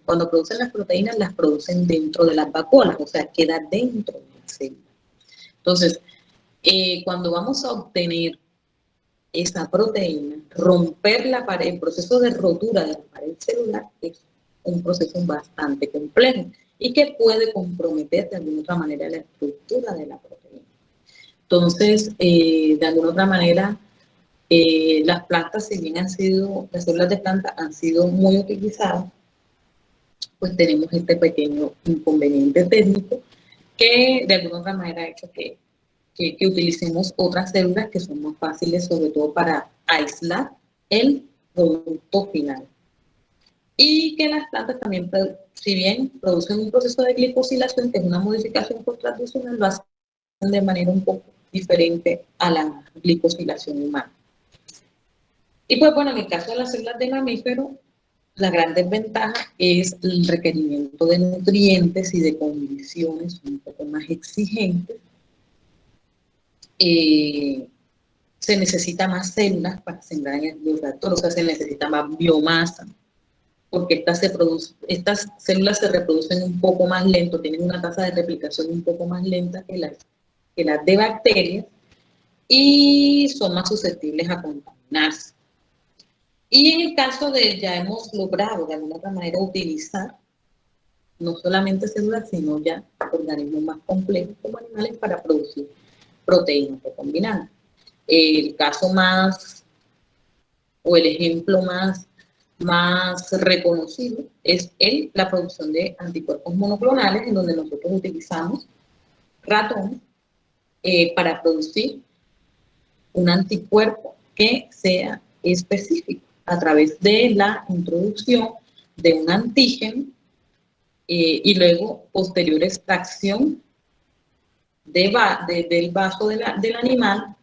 cuando producen las proteínas, las producen dentro de las vacuolas, o sea, queda dentro de la célula. Entonces, cuando vamos a obtener esa proteína, romper la pared, el proceso de rotura de la pared celular es un proceso bastante complejo y que puede comprometer de alguna otra manera la estructura de la proteína. Entonces, de alguna otra manera, las plantas, si bien las células de planta han sido muy utilizadas, pues tenemos este pequeño inconveniente técnico que de alguna otra manera ha hecho que utilicemos otras células que son más fáciles, sobre todo para aislar el producto final. Y que las plantas también, si bien producen un proceso de glicosilación, que es una modificación por transducción, lo hacen de manera un poco diferente a la glicosilación humana. Y pues bueno, en el caso de las células de mamífero, la gran desventaja es el requerimiento de nutrientes y de condiciones un poco más exigentes. Se necesita más células para sembrar en el bioreactor, o sea, se necesita más biomasa, porque estas células se reproducen un poco más lento, tienen una tasa de replicación un poco más lenta que las de bacterias y son más susceptibles a contaminarse. Y en el caso de, ya hemos logrado de alguna otra manera utilizar no solamente células, sino ya organismos más complejos como animales para producir proteínas recombinantes. El caso más, o el ejemplo más reconocido es la producción de anticuerpos monoclonales, en donde nosotros utilizamos ratones para producir un anticuerpo que sea específico a través de la introducción de un antígeno y luego posterior extracción del vaso del animal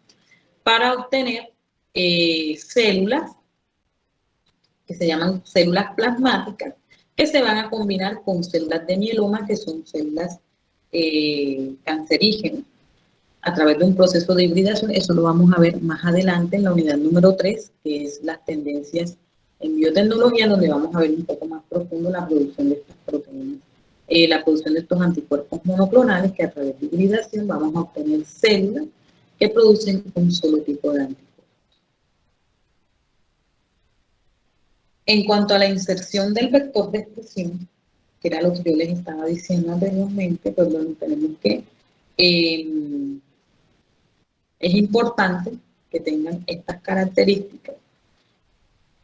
para obtener células que se llaman células plasmáticas, que se van a combinar con células de mieloma, que son células cancerígenas, a través de un proceso de hibridación. Eso lo vamos a ver más adelante en la unidad número 3, que es las tendencias en biotecnología, donde vamos a ver un poco más profundo la producción de estas proteínas, la producción de estos anticuerpos monoclonales, que a través de hibridación vamos a obtener células que producen un solo tipo de anticuerpos. En cuanto a la inserción del vector de expresión, que era lo que yo les estaba diciendo anteriormente, pues bueno, tenemos que es importante que tengan estas características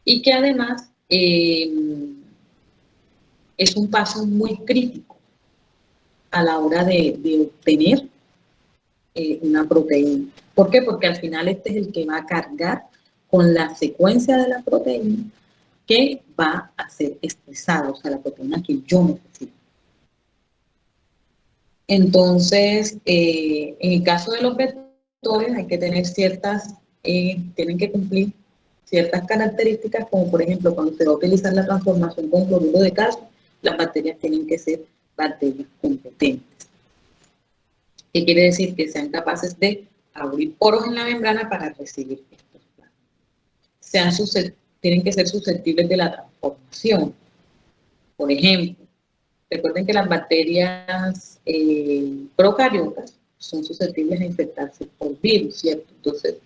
y que además es un paso muy crítico a la hora de obtener una proteína. ¿Por qué? Porque al final este es el que va a cargar con la secuencia de la proteína que va a ser expresada, o sea, la proteína que yo necesito. Entonces, en el caso de los vectores hay que tener tienen que cumplir ciertas características, como por ejemplo, cuando se va a utilizar la transformación con cloruro de calcio, las bacterias tienen que ser bacterias competentes. ¿Qué quiere decir? Que sean capaces de abrir poros en la membrana para recibir estos plasmas. Tienen que ser susceptibles de la transformación. Por ejemplo, recuerden que las bacterias procariotas son susceptibles a infectarse por virus, ¿cierto? Entonces,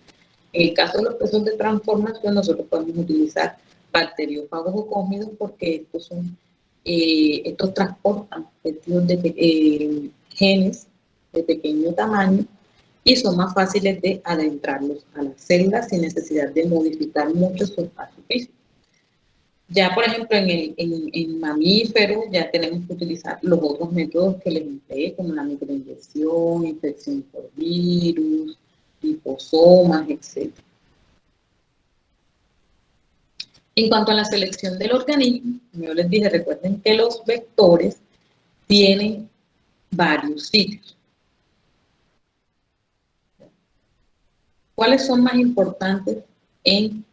en el caso de los procesos de transformación, nosotros podemos utilizar bacteriófagos o cósmidos porque estos transportan genes de pequeño tamaño y son más fáciles de adentrarlos a las células sin necesidad de modificar mucho su espacio físico. Ya, por ejemplo, en mamíferos ya tenemos que utilizar los otros métodos que les empleé, como la microinyección, infección por virus, liposomas, etc. En cuanto a la selección del organismo, yo les dije, recuerden que los vectores tienen varios sitios. ¿Cuáles son más importantes en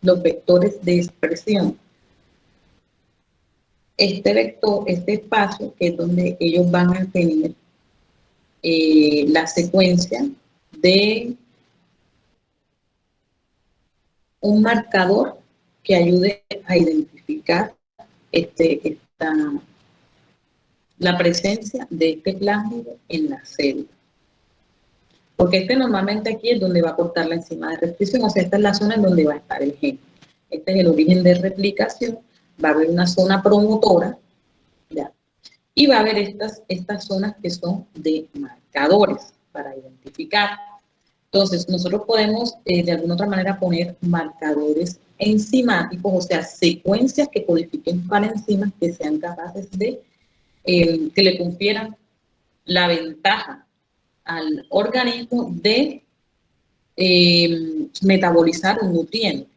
los vectores de expresión? Este vector, este espacio, que es donde ellos van a tener la secuencia de un marcador que ayude a identificar la presencia de este plásmido en la célula. Porque normalmente aquí es donde va a cortar la enzima de restricción, o sea, esta es la zona en donde va a estar el gen. Este es el origen de replicación, va a haber una zona promotora, ¿ya? Y va a haber estas zonas que son de marcadores para identificar. Entonces, nosotros podemos de alguna otra manera poner marcadores enzimáticos, o sea, secuencias que codifiquen para enzimas que sean capaces de, que le confieran la ventaja al organismo de metabolizar un nutriente.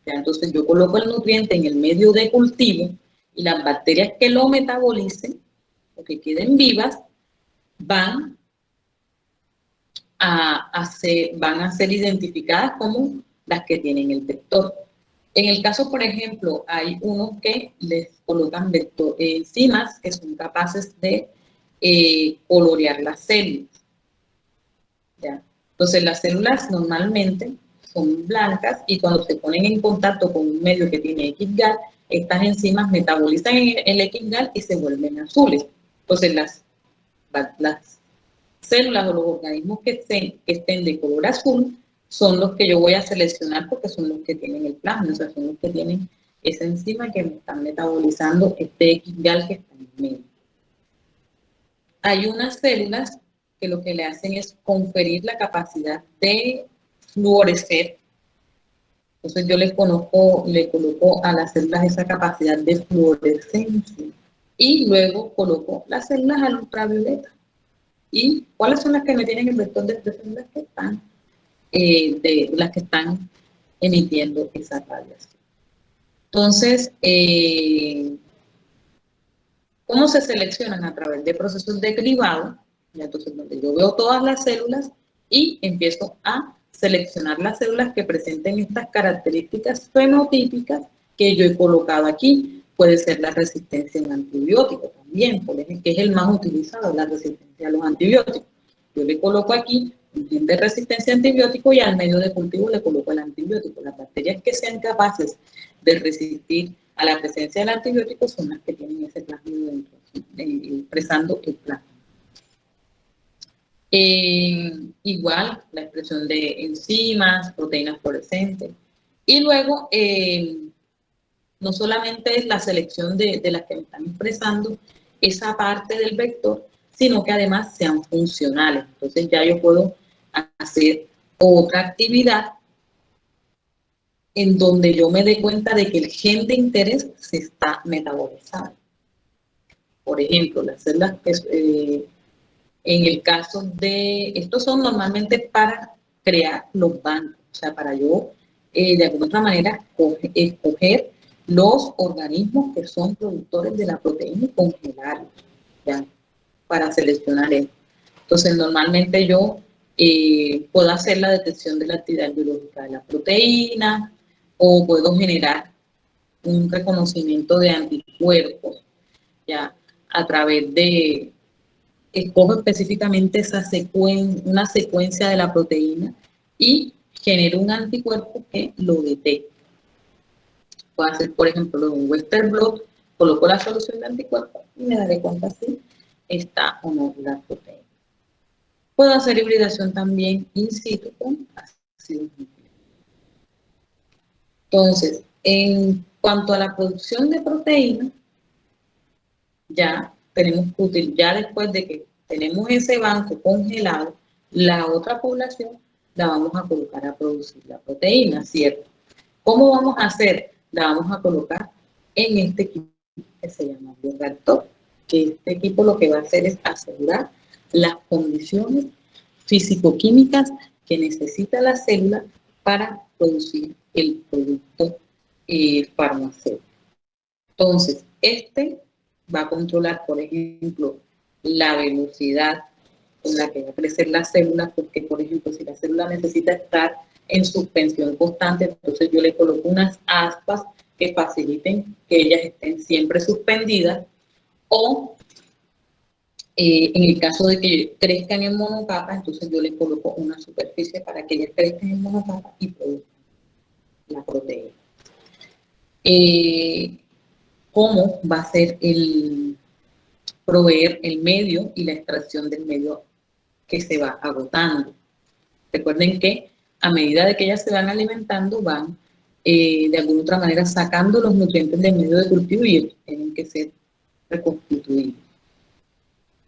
¿Ya? Entonces, yo coloco el nutriente en el medio de cultivo y las bacterias que lo metabolicen o que queden vivas van a ser identificadas como las que tienen el vector. En el caso, por ejemplo, hay unos que les colocan enzimas que son capaces de colorear las células. ¿Ya? Entonces, las células normalmente son blancas y cuando se ponen en contacto con un medio que tiene XGAL, estas enzimas metabolizan el XGAL y se vuelven azules. Entonces, las células o los organismos que estén de color azul son los que yo voy a seleccionar porque son los que tienen el plasma, o sea, son los que tienen esa enzima que me están metabolizando este XGAL que está en el medio. Hay unas células que lo que le hacen es conferir la capacidad de fluorecer. Entonces yo le coloco a las células esa capacidad de fluorescencia y luego coloco las células al ultravioleta. ¿Y cuáles son las que me tienen el vector de expresión? Las que están emitiendo esa radiación. Entonces, ¿cómo se seleccionan? A través de procesos de cribado, entonces donde yo veo todas las células y empiezo a seleccionar las células que presenten estas características fenotípicas que yo he colocado aquí. Puede ser la resistencia en antibióticos también, por ejemplo, que es el más utilizado, la resistencia a los antibióticos. Yo le coloco aquí un gen de resistencia a antibiótico y al medio de cultivo le coloco el antibiótico. Las bacterias que sean capaces de resistir a la presencia del antibiótico son las que tienen ese plasmido dentro, expresando el plasma. Igual la expresión de enzimas, proteínas fluorescentes. Y luego, no solamente es la selección de las que me están expresando esa parte del vector, sino que además sean funcionales. Entonces ya yo puedo hacer otra actividad en donde yo me dé cuenta de que el gen de interés se está metabolizando. Por ejemplo, las células que en el caso de, estos son normalmente para crear los bancos, o sea, para yo de alguna otra manera escoger los organismos que son productores de la proteína y congelarlos, ¿ya? Para seleccionar esto. Entonces, normalmente yo puedo hacer la detección de la actividad biológica de la proteína o puedo generar un reconocimiento de anticuerpos, ¿ya? A través de, escojo específicamente una secuencia de la proteína y genero un anticuerpo que lo detecte. Puedo hacer, por ejemplo, un Western blot, coloco la solución de anticuerpos y me daré cuenta si está o no la proteína. Puedo hacer hibridación también in situ con ácidos nucleicos. Entonces, en cuanto a la producción de proteínas, ya tenemos que utilizar, ya después de que tenemos ese banco congelado, La otra población la vamos a colocar a producir la proteína, ¿cierto? ¿Cómo vamos a hacer? La vamos a colocar en este equipo que se llama bioreactor, que este equipo lo que va a hacer es asegurar las condiciones físico-químicas que necesita la célula para producir el producto farmacéutico. Entonces, este va a controlar, por ejemplo, la velocidad con la que va a crecer la célula, porque, por ejemplo, si la célula necesita estar en suspensión constante, entonces yo le coloco unas aspas que faciliten que ellas estén siempre suspendidas, o en el caso de que crezcan en monocapa, entonces yo le coloco una superficie para que ellas crezcan en monocapa y produzcan la proteína. ¿Cómo va a ser el proveer el medio y la extracción del medio que se va agotando? Recuerden que a medida de que ellas se van alimentando, van de alguna otra manera sacando los nutrientes del medio de cultivo y ellos tienen que ser reconstituidos.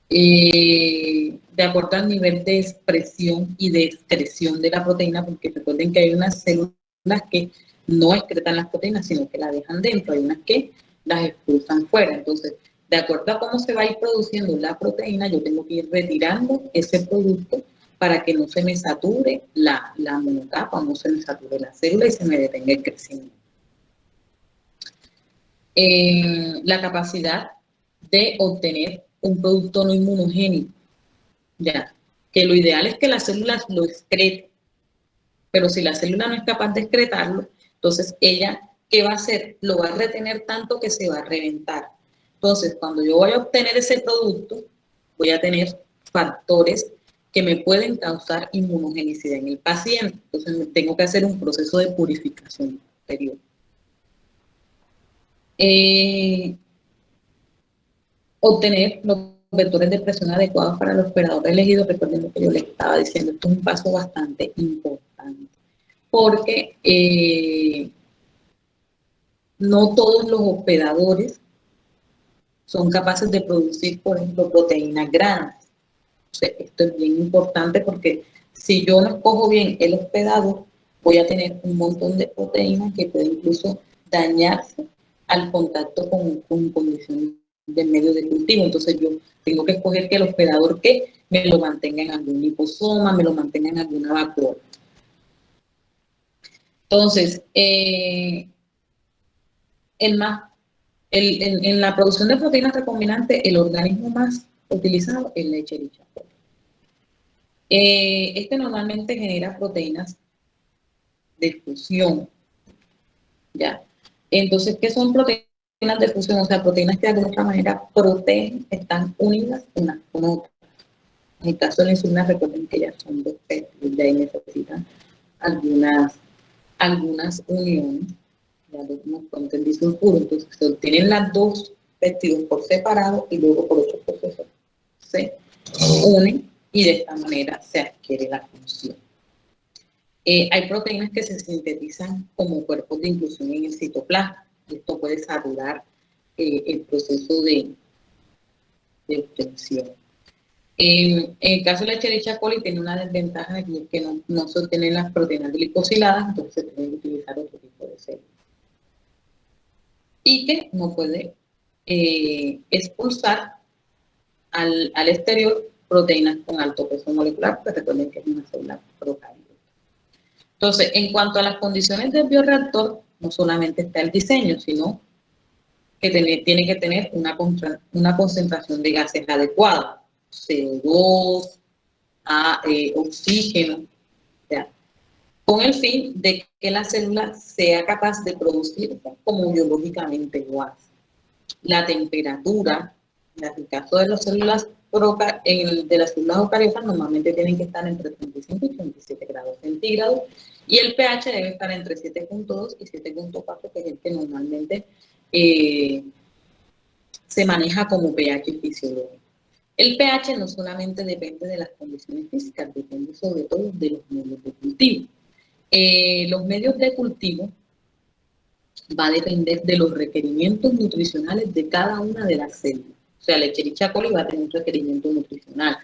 De acuerdo al nivel de expresión y de excreción de la proteína, porque recuerden que hay unas células que no excretan las proteínas, sino que las dejan dentro, hay unas que las expulsan fuera. Entonces, de acuerdo a cómo se va a ir produciendo la proteína, yo tengo que ir retirando ese producto para que no se me sature la monocapa, no se me sature la célula y se me detenga el crecimiento. La capacidad de obtener un producto no inmunogénico, ya, que lo ideal es que las células lo excreten, pero si la célula no es capaz de excretarlo, entonces ella, ¿qué va a hacer? Lo va a retener tanto que se va a reventar. Entonces, cuando yo voy a obtener ese producto, voy a tener factores que me pueden causar inmunogenicidad en el paciente. Entonces, tengo que hacer un proceso de purificación posterior. Obtener los vectores de presión adecuados para el operador elegido. Recuerden lo que yo les estaba diciendo, esto es un paso bastante importante, porque no todos los operadores son capaces de producir, por ejemplo, proteínas grandes. O sea, esto es bien importante porque si yo no escojo bien el hospedador, voy a tener un montón de proteínas que pueden incluso dañarse al contacto con condiciones del medio de cultivo. Entonces yo tengo que escoger que el hospedador que me lo mantenga en algún liposoma, me lo mantenga en alguna vacuola. Entonces, en la producción de proteínas recombinantes, el organismo más utilizado es la Escherichia coli. Este normalmente genera proteínas de fusión, ¿ya? Entonces, ¿qué son proteínas de fusión? O sea, proteínas que de alguna otra manera protegen, están unidas unas con otras. En el caso de la insulina, recuerden que ya son dos péptidos, ya ahí necesitan algunas uniones, ya como fuentes disulfuro. Entonces, se obtienen las dos péptidos por separado y luego por otro proceso se unen y de esta manera se adquiere la función. Hay proteínas que se sintetizan como cuerpos de inclusión en el citoplasma. Esto puede saturar el proceso de obtención. En el caso de la Escherichia coli tiene una desventaja y es que no se obtienen las proteínas glicosiladas, entonces se tiene que utilizar otro tipo de células. Y que no puede expulsar al exterior proteínas con alto peso molecular, porque recuerden que es una célula procariota. Entonces, en cuanto a las condiciones del bioreactor, no solamente está el diseño, sino que tiene que tener una concentración de gases adecuada, CO2, oxígeno, ¿ya? Con el fin de que la célula sea capaz de producir como biológicamente lo hace. La temperatura, en el caso de las células de las células eucariotas, normalmente tienen que estar entre 35 y 37 grados centígrados, y el pH debe estar entre 7.2 y 7.4, que es el que normalmente se maneja como pH fisiológico. El pH no solamente depende de las condiciones físicas, depende sobre todo de los medios de cultivo. Los medios de cultivo va a depender de los requerimientos nutricionales de cada una de las células. O sea, la Escherichia coli va a tener un requerimiento nutricional.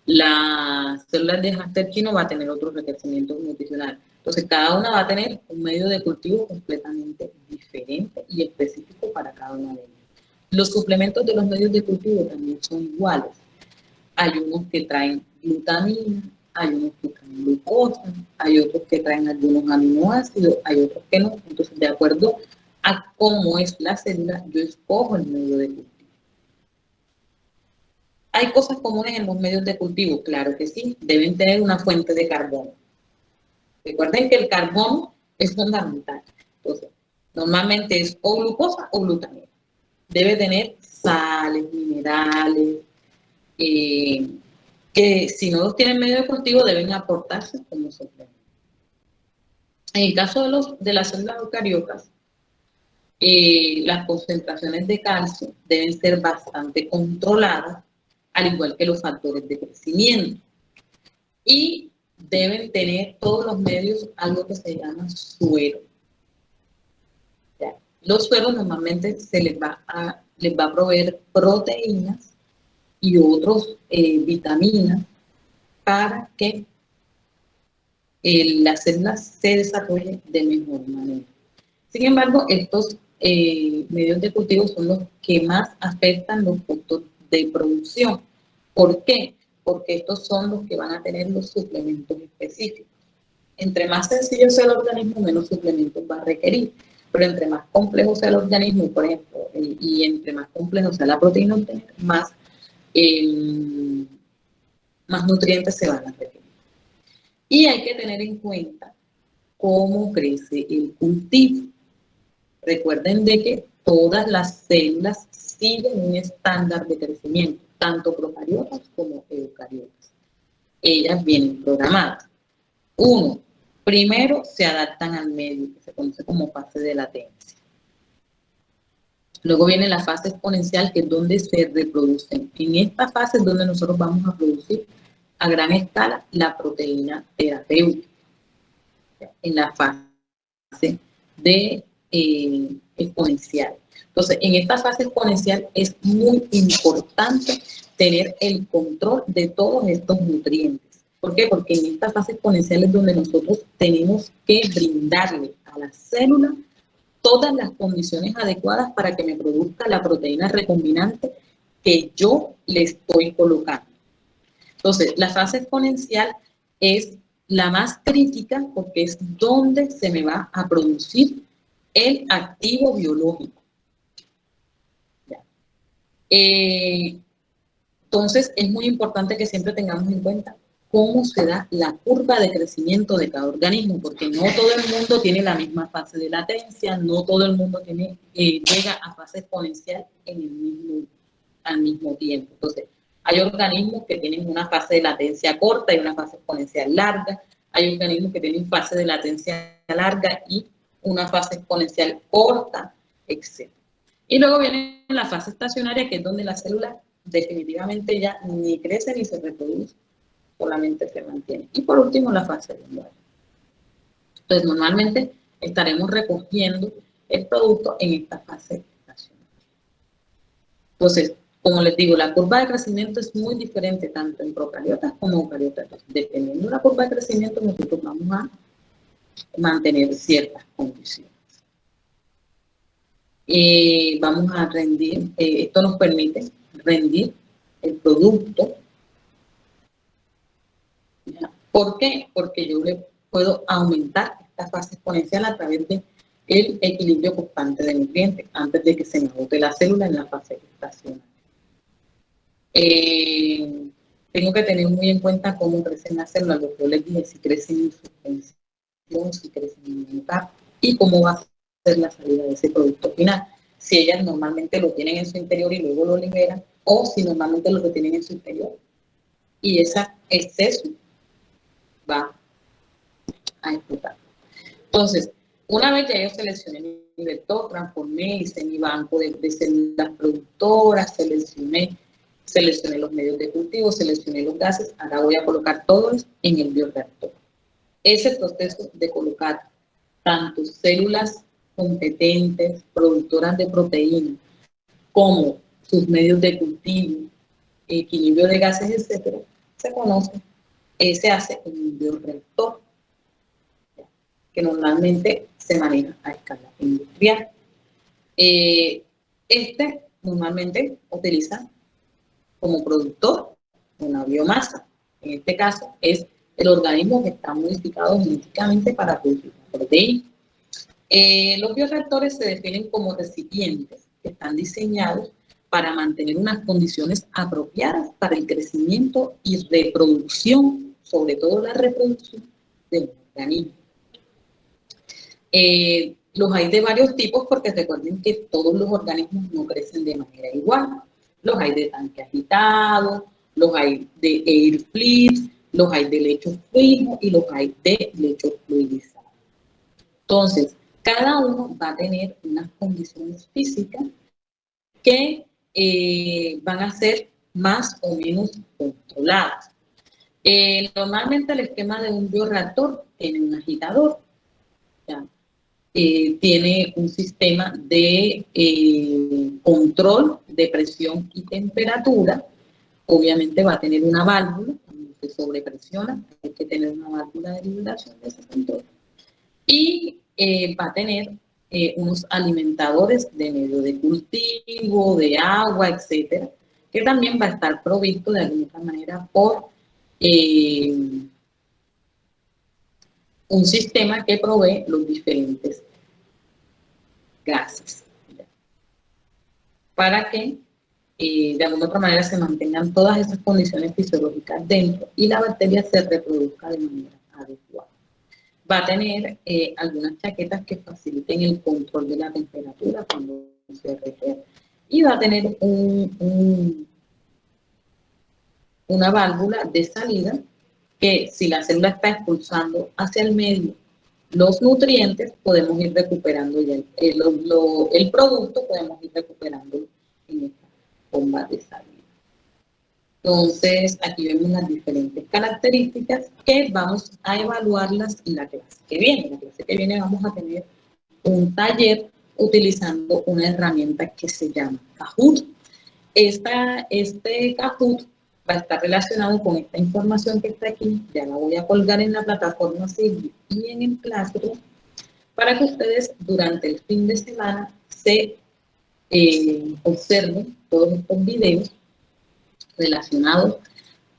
Las células de hámster chino va a tener otros requerimientos nutricionales. Entonces, cada una va a tener un medio de cultivo completamente diferente y específico para cada una de ellas. Los suplementos de los medios de cultivo también son iguales. Hay unos que traen glutamina, hay unos que traen glucosa, hay otros que traen algunos aminoácidos, hay otros que no. Entonces, de acuerdo a cómo es la célula, yo escojo el medio de cultivo. ¿Hay cosas comunes en los medios de cultivo? Claro que sí, deben tener una fuente de carbono. Recuerden que el carbono es fundamental. Entonces, normalmente es o glucosa o glutamina. Debe tener sales, minerales, que si no los tienen medio de cultivo deben aportarse como suplemento. En el caso de las células eucariotas, las concentraciones de calcio deben ser bastante controladas, al igual que los factores de crecimiento. Y deben tener todos los medios algo que se llama suero. ¿Ya? Los sueros normalmente les va a proveer proteínas y otros vitaminas para que las células se desarrollen de mejor manera. Sin embargo, estos medios de cultivo son los que más afectan los costos de producción. ¿Por qué? Porque estos son los que van a tener los suplementos específicos. Entre más sencillo sea el organismo, menos suplementos va a requerir. Pero entre más complejo sea el organismo, por ejemplo, y entre más complejo sea la proteína, más, más nutrientes se van a requerir. Y hay que tener en cuenta cómo crece el cultivo. Recuerden de que todas las células siguen un estándar de crecimiento, tanto procariotas como eucariotas. Ellas vienen programadas. Uno, primero se adaptan al medio, que se conoce como fase de latencia. Luego viene la fase exponencial, que es donde se reproducen. En esta fase es donde nosotros vamos a producir a gran escala la proteína terapéutica. En la fase de exponencial. Entonces, en esta fase exponencial es muy importante tener el control de todos estos nutrientes. ¿Por qué? Porque en esta fase exponencial es donde nosotros tenemos que brindarle a la célula todas las condiciones adecuadas para que me produzca la proteína recombinante que yo le estoy colocando. Entonces, la fase exponencial es la más crítica porque es donde se me va a producir el activo biológico. Entonces, es muy importante que siempre tengamos en cuenta cómo se da la curva de crecimiento de cada organismo, porque no todo el mundo tiene la misma fase de latencia, no todo el mundo llega a fase exponencial al mismo tiempo. Entonces, hay organismos que tienen una fase de latencia corta y una fase exponencial larga, hay organismos que tienen fase de latencia larga y una fase exponencial corta, etc. Y luego viene la fase estacionaria, que es donde la célula definitivamente ya ni crece ni se reproduce, solamente se mantiene. Y por último, la fase lumbar. Entonces, normalmente estaremos recogiendo el producto en esta fase estacionaria. Entonces, como les digo, la curva de crecimiento es muy diferente tanto en procariotas como eucariotas. Dependiendo de la curva de crecimiento, nosotros vamos a mantener ciertas condiciones. Vamos a rendir, esto nos permite rendir el producto. ¿Ya? ¿Por qué? Porque yo le puedo aumentar esta fase exponencial a través del equilibrio constante de nutrientes antes de que se me agote la célula en la fase estacionaria. Tengo que tener muy en cuenta cómo crecen las células, lo que yo les dije, si crecen en suspensión, si crecen en unidad y cómo va a ser la salida de ese producto final. Si ellas normalmente lo tienen en su interior y luego lo liberan, o si normalmente lo retienen en su interior y ese exceso va a explotar. Entonces, una vez ya yo seleccioné mi vector, transformé, hice mi banco de células productoras, seleccioné los medios de cultivo, seleccioné los gases, ahora voy a colocar todos en el bioreactor. Ese proceso de colocar tanto células competentes, productoras de proteínas, como sus medios de cultivo, equilibrio de gases, etcétera, se conoce, se hace en un bioreactor, que normalmente se maneja a escala industrial. Este normalmente utiliza como productor una biomasa. En este caso es el organismo que está modificado genéticamente para producir proteína. Los bioreactores se definen como recipientes que están diseñados para mantener unas condiciones apropiadas para el crecimiento y reproducción, sobre todo la reproducción del organismo. Los hay de varios tipos porque recuerden que todos los organismos no crecen de manera igual. Los hay de tanque agitado, los hay de air fluid, los hay de lecho fijo y los hay de lecho fluidizado. Entonces, cada uno va a tener unas condiciones físicas que van a ser más o menos controladas. Normalmente el esquema de un bioreactor tiene un agitador, ¿ya? Tiene un sistema de control de presión y temperatura. Obviamente va a tener una válvula, cuando se sobrepresiona, hay que tener una válvula de liberación de ese control. Y va a tener unos alimentadores de medio de cultivo, de agua, etcétera, que también va a estar provisto de alguna manera por un sistema que provee los diferentes gases, ¿ya? Para que de alguna otra manera se mantengan todas esas condiciones fisiológicas dentro y la bacteria se reproduzca de manera adecuada. Va a tener algunas chaquetas que faciliten el control de la temperatura cuando se requiere y va a tener una válvula de salida que si la célula está expulsando hacia el medio los nutrientes, podemos ir recuperando ya el producto, podemos ir recuperando en esta bomba de salida. Entonces, aquí vemos las diferentes características que vamos a evaluarlas en la clase que viene. En la clase que viene vamos a tener un taller utilizando una herramienta que se llama Kahoot. Este Kahoot va a estar relacionado con esta información que está aquí. Ya la voy a colgar en la plataforma Silvi y en el Classroom para que ustedes durante el fin de semana se observen todos estos videos relacionados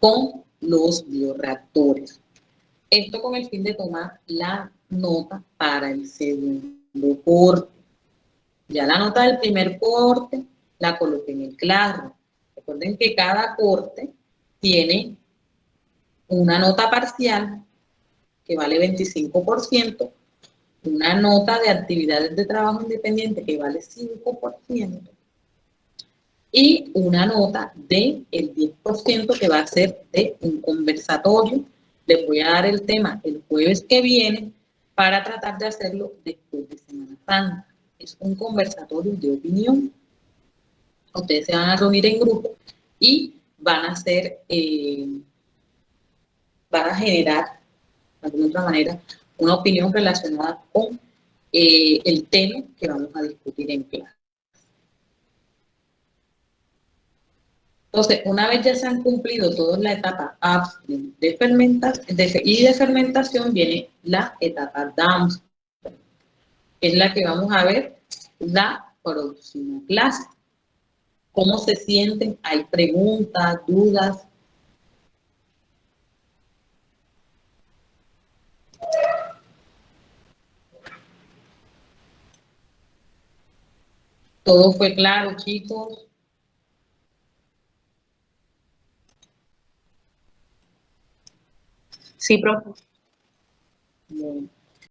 con los bioreactores. Esto con el fin de tomar la nota para el segundo corte. Ya la nota del primer corte la coloqué en el Classroom. Recuerden que cada corte tiene una nota parcial que vale 25%, una nota de actividades de trabajo independiente que vale 5%, y una nota del 10% que va a ser de un conversatorio. Les voy a dar el tema el jueves que viene para tratar de hacerlo después de Semana Santa. Es un conversatorio de opinión. Ustedes se van a reunir en grupo y van a hacer, van a generar, de alguna otra manera, una opinión relacionada con el tema que vamos a discutir en clase. Entonces, una vez ya se han cumplido todas las etapas upstream de fermentación, viene la etapa downstream, que es la que vamos a ver la próxima clase. ¿Cómo se sienten? ¿Hay preguntas, dudas? ¿Todo fue claro, chicos? Sí, profe. Bueno,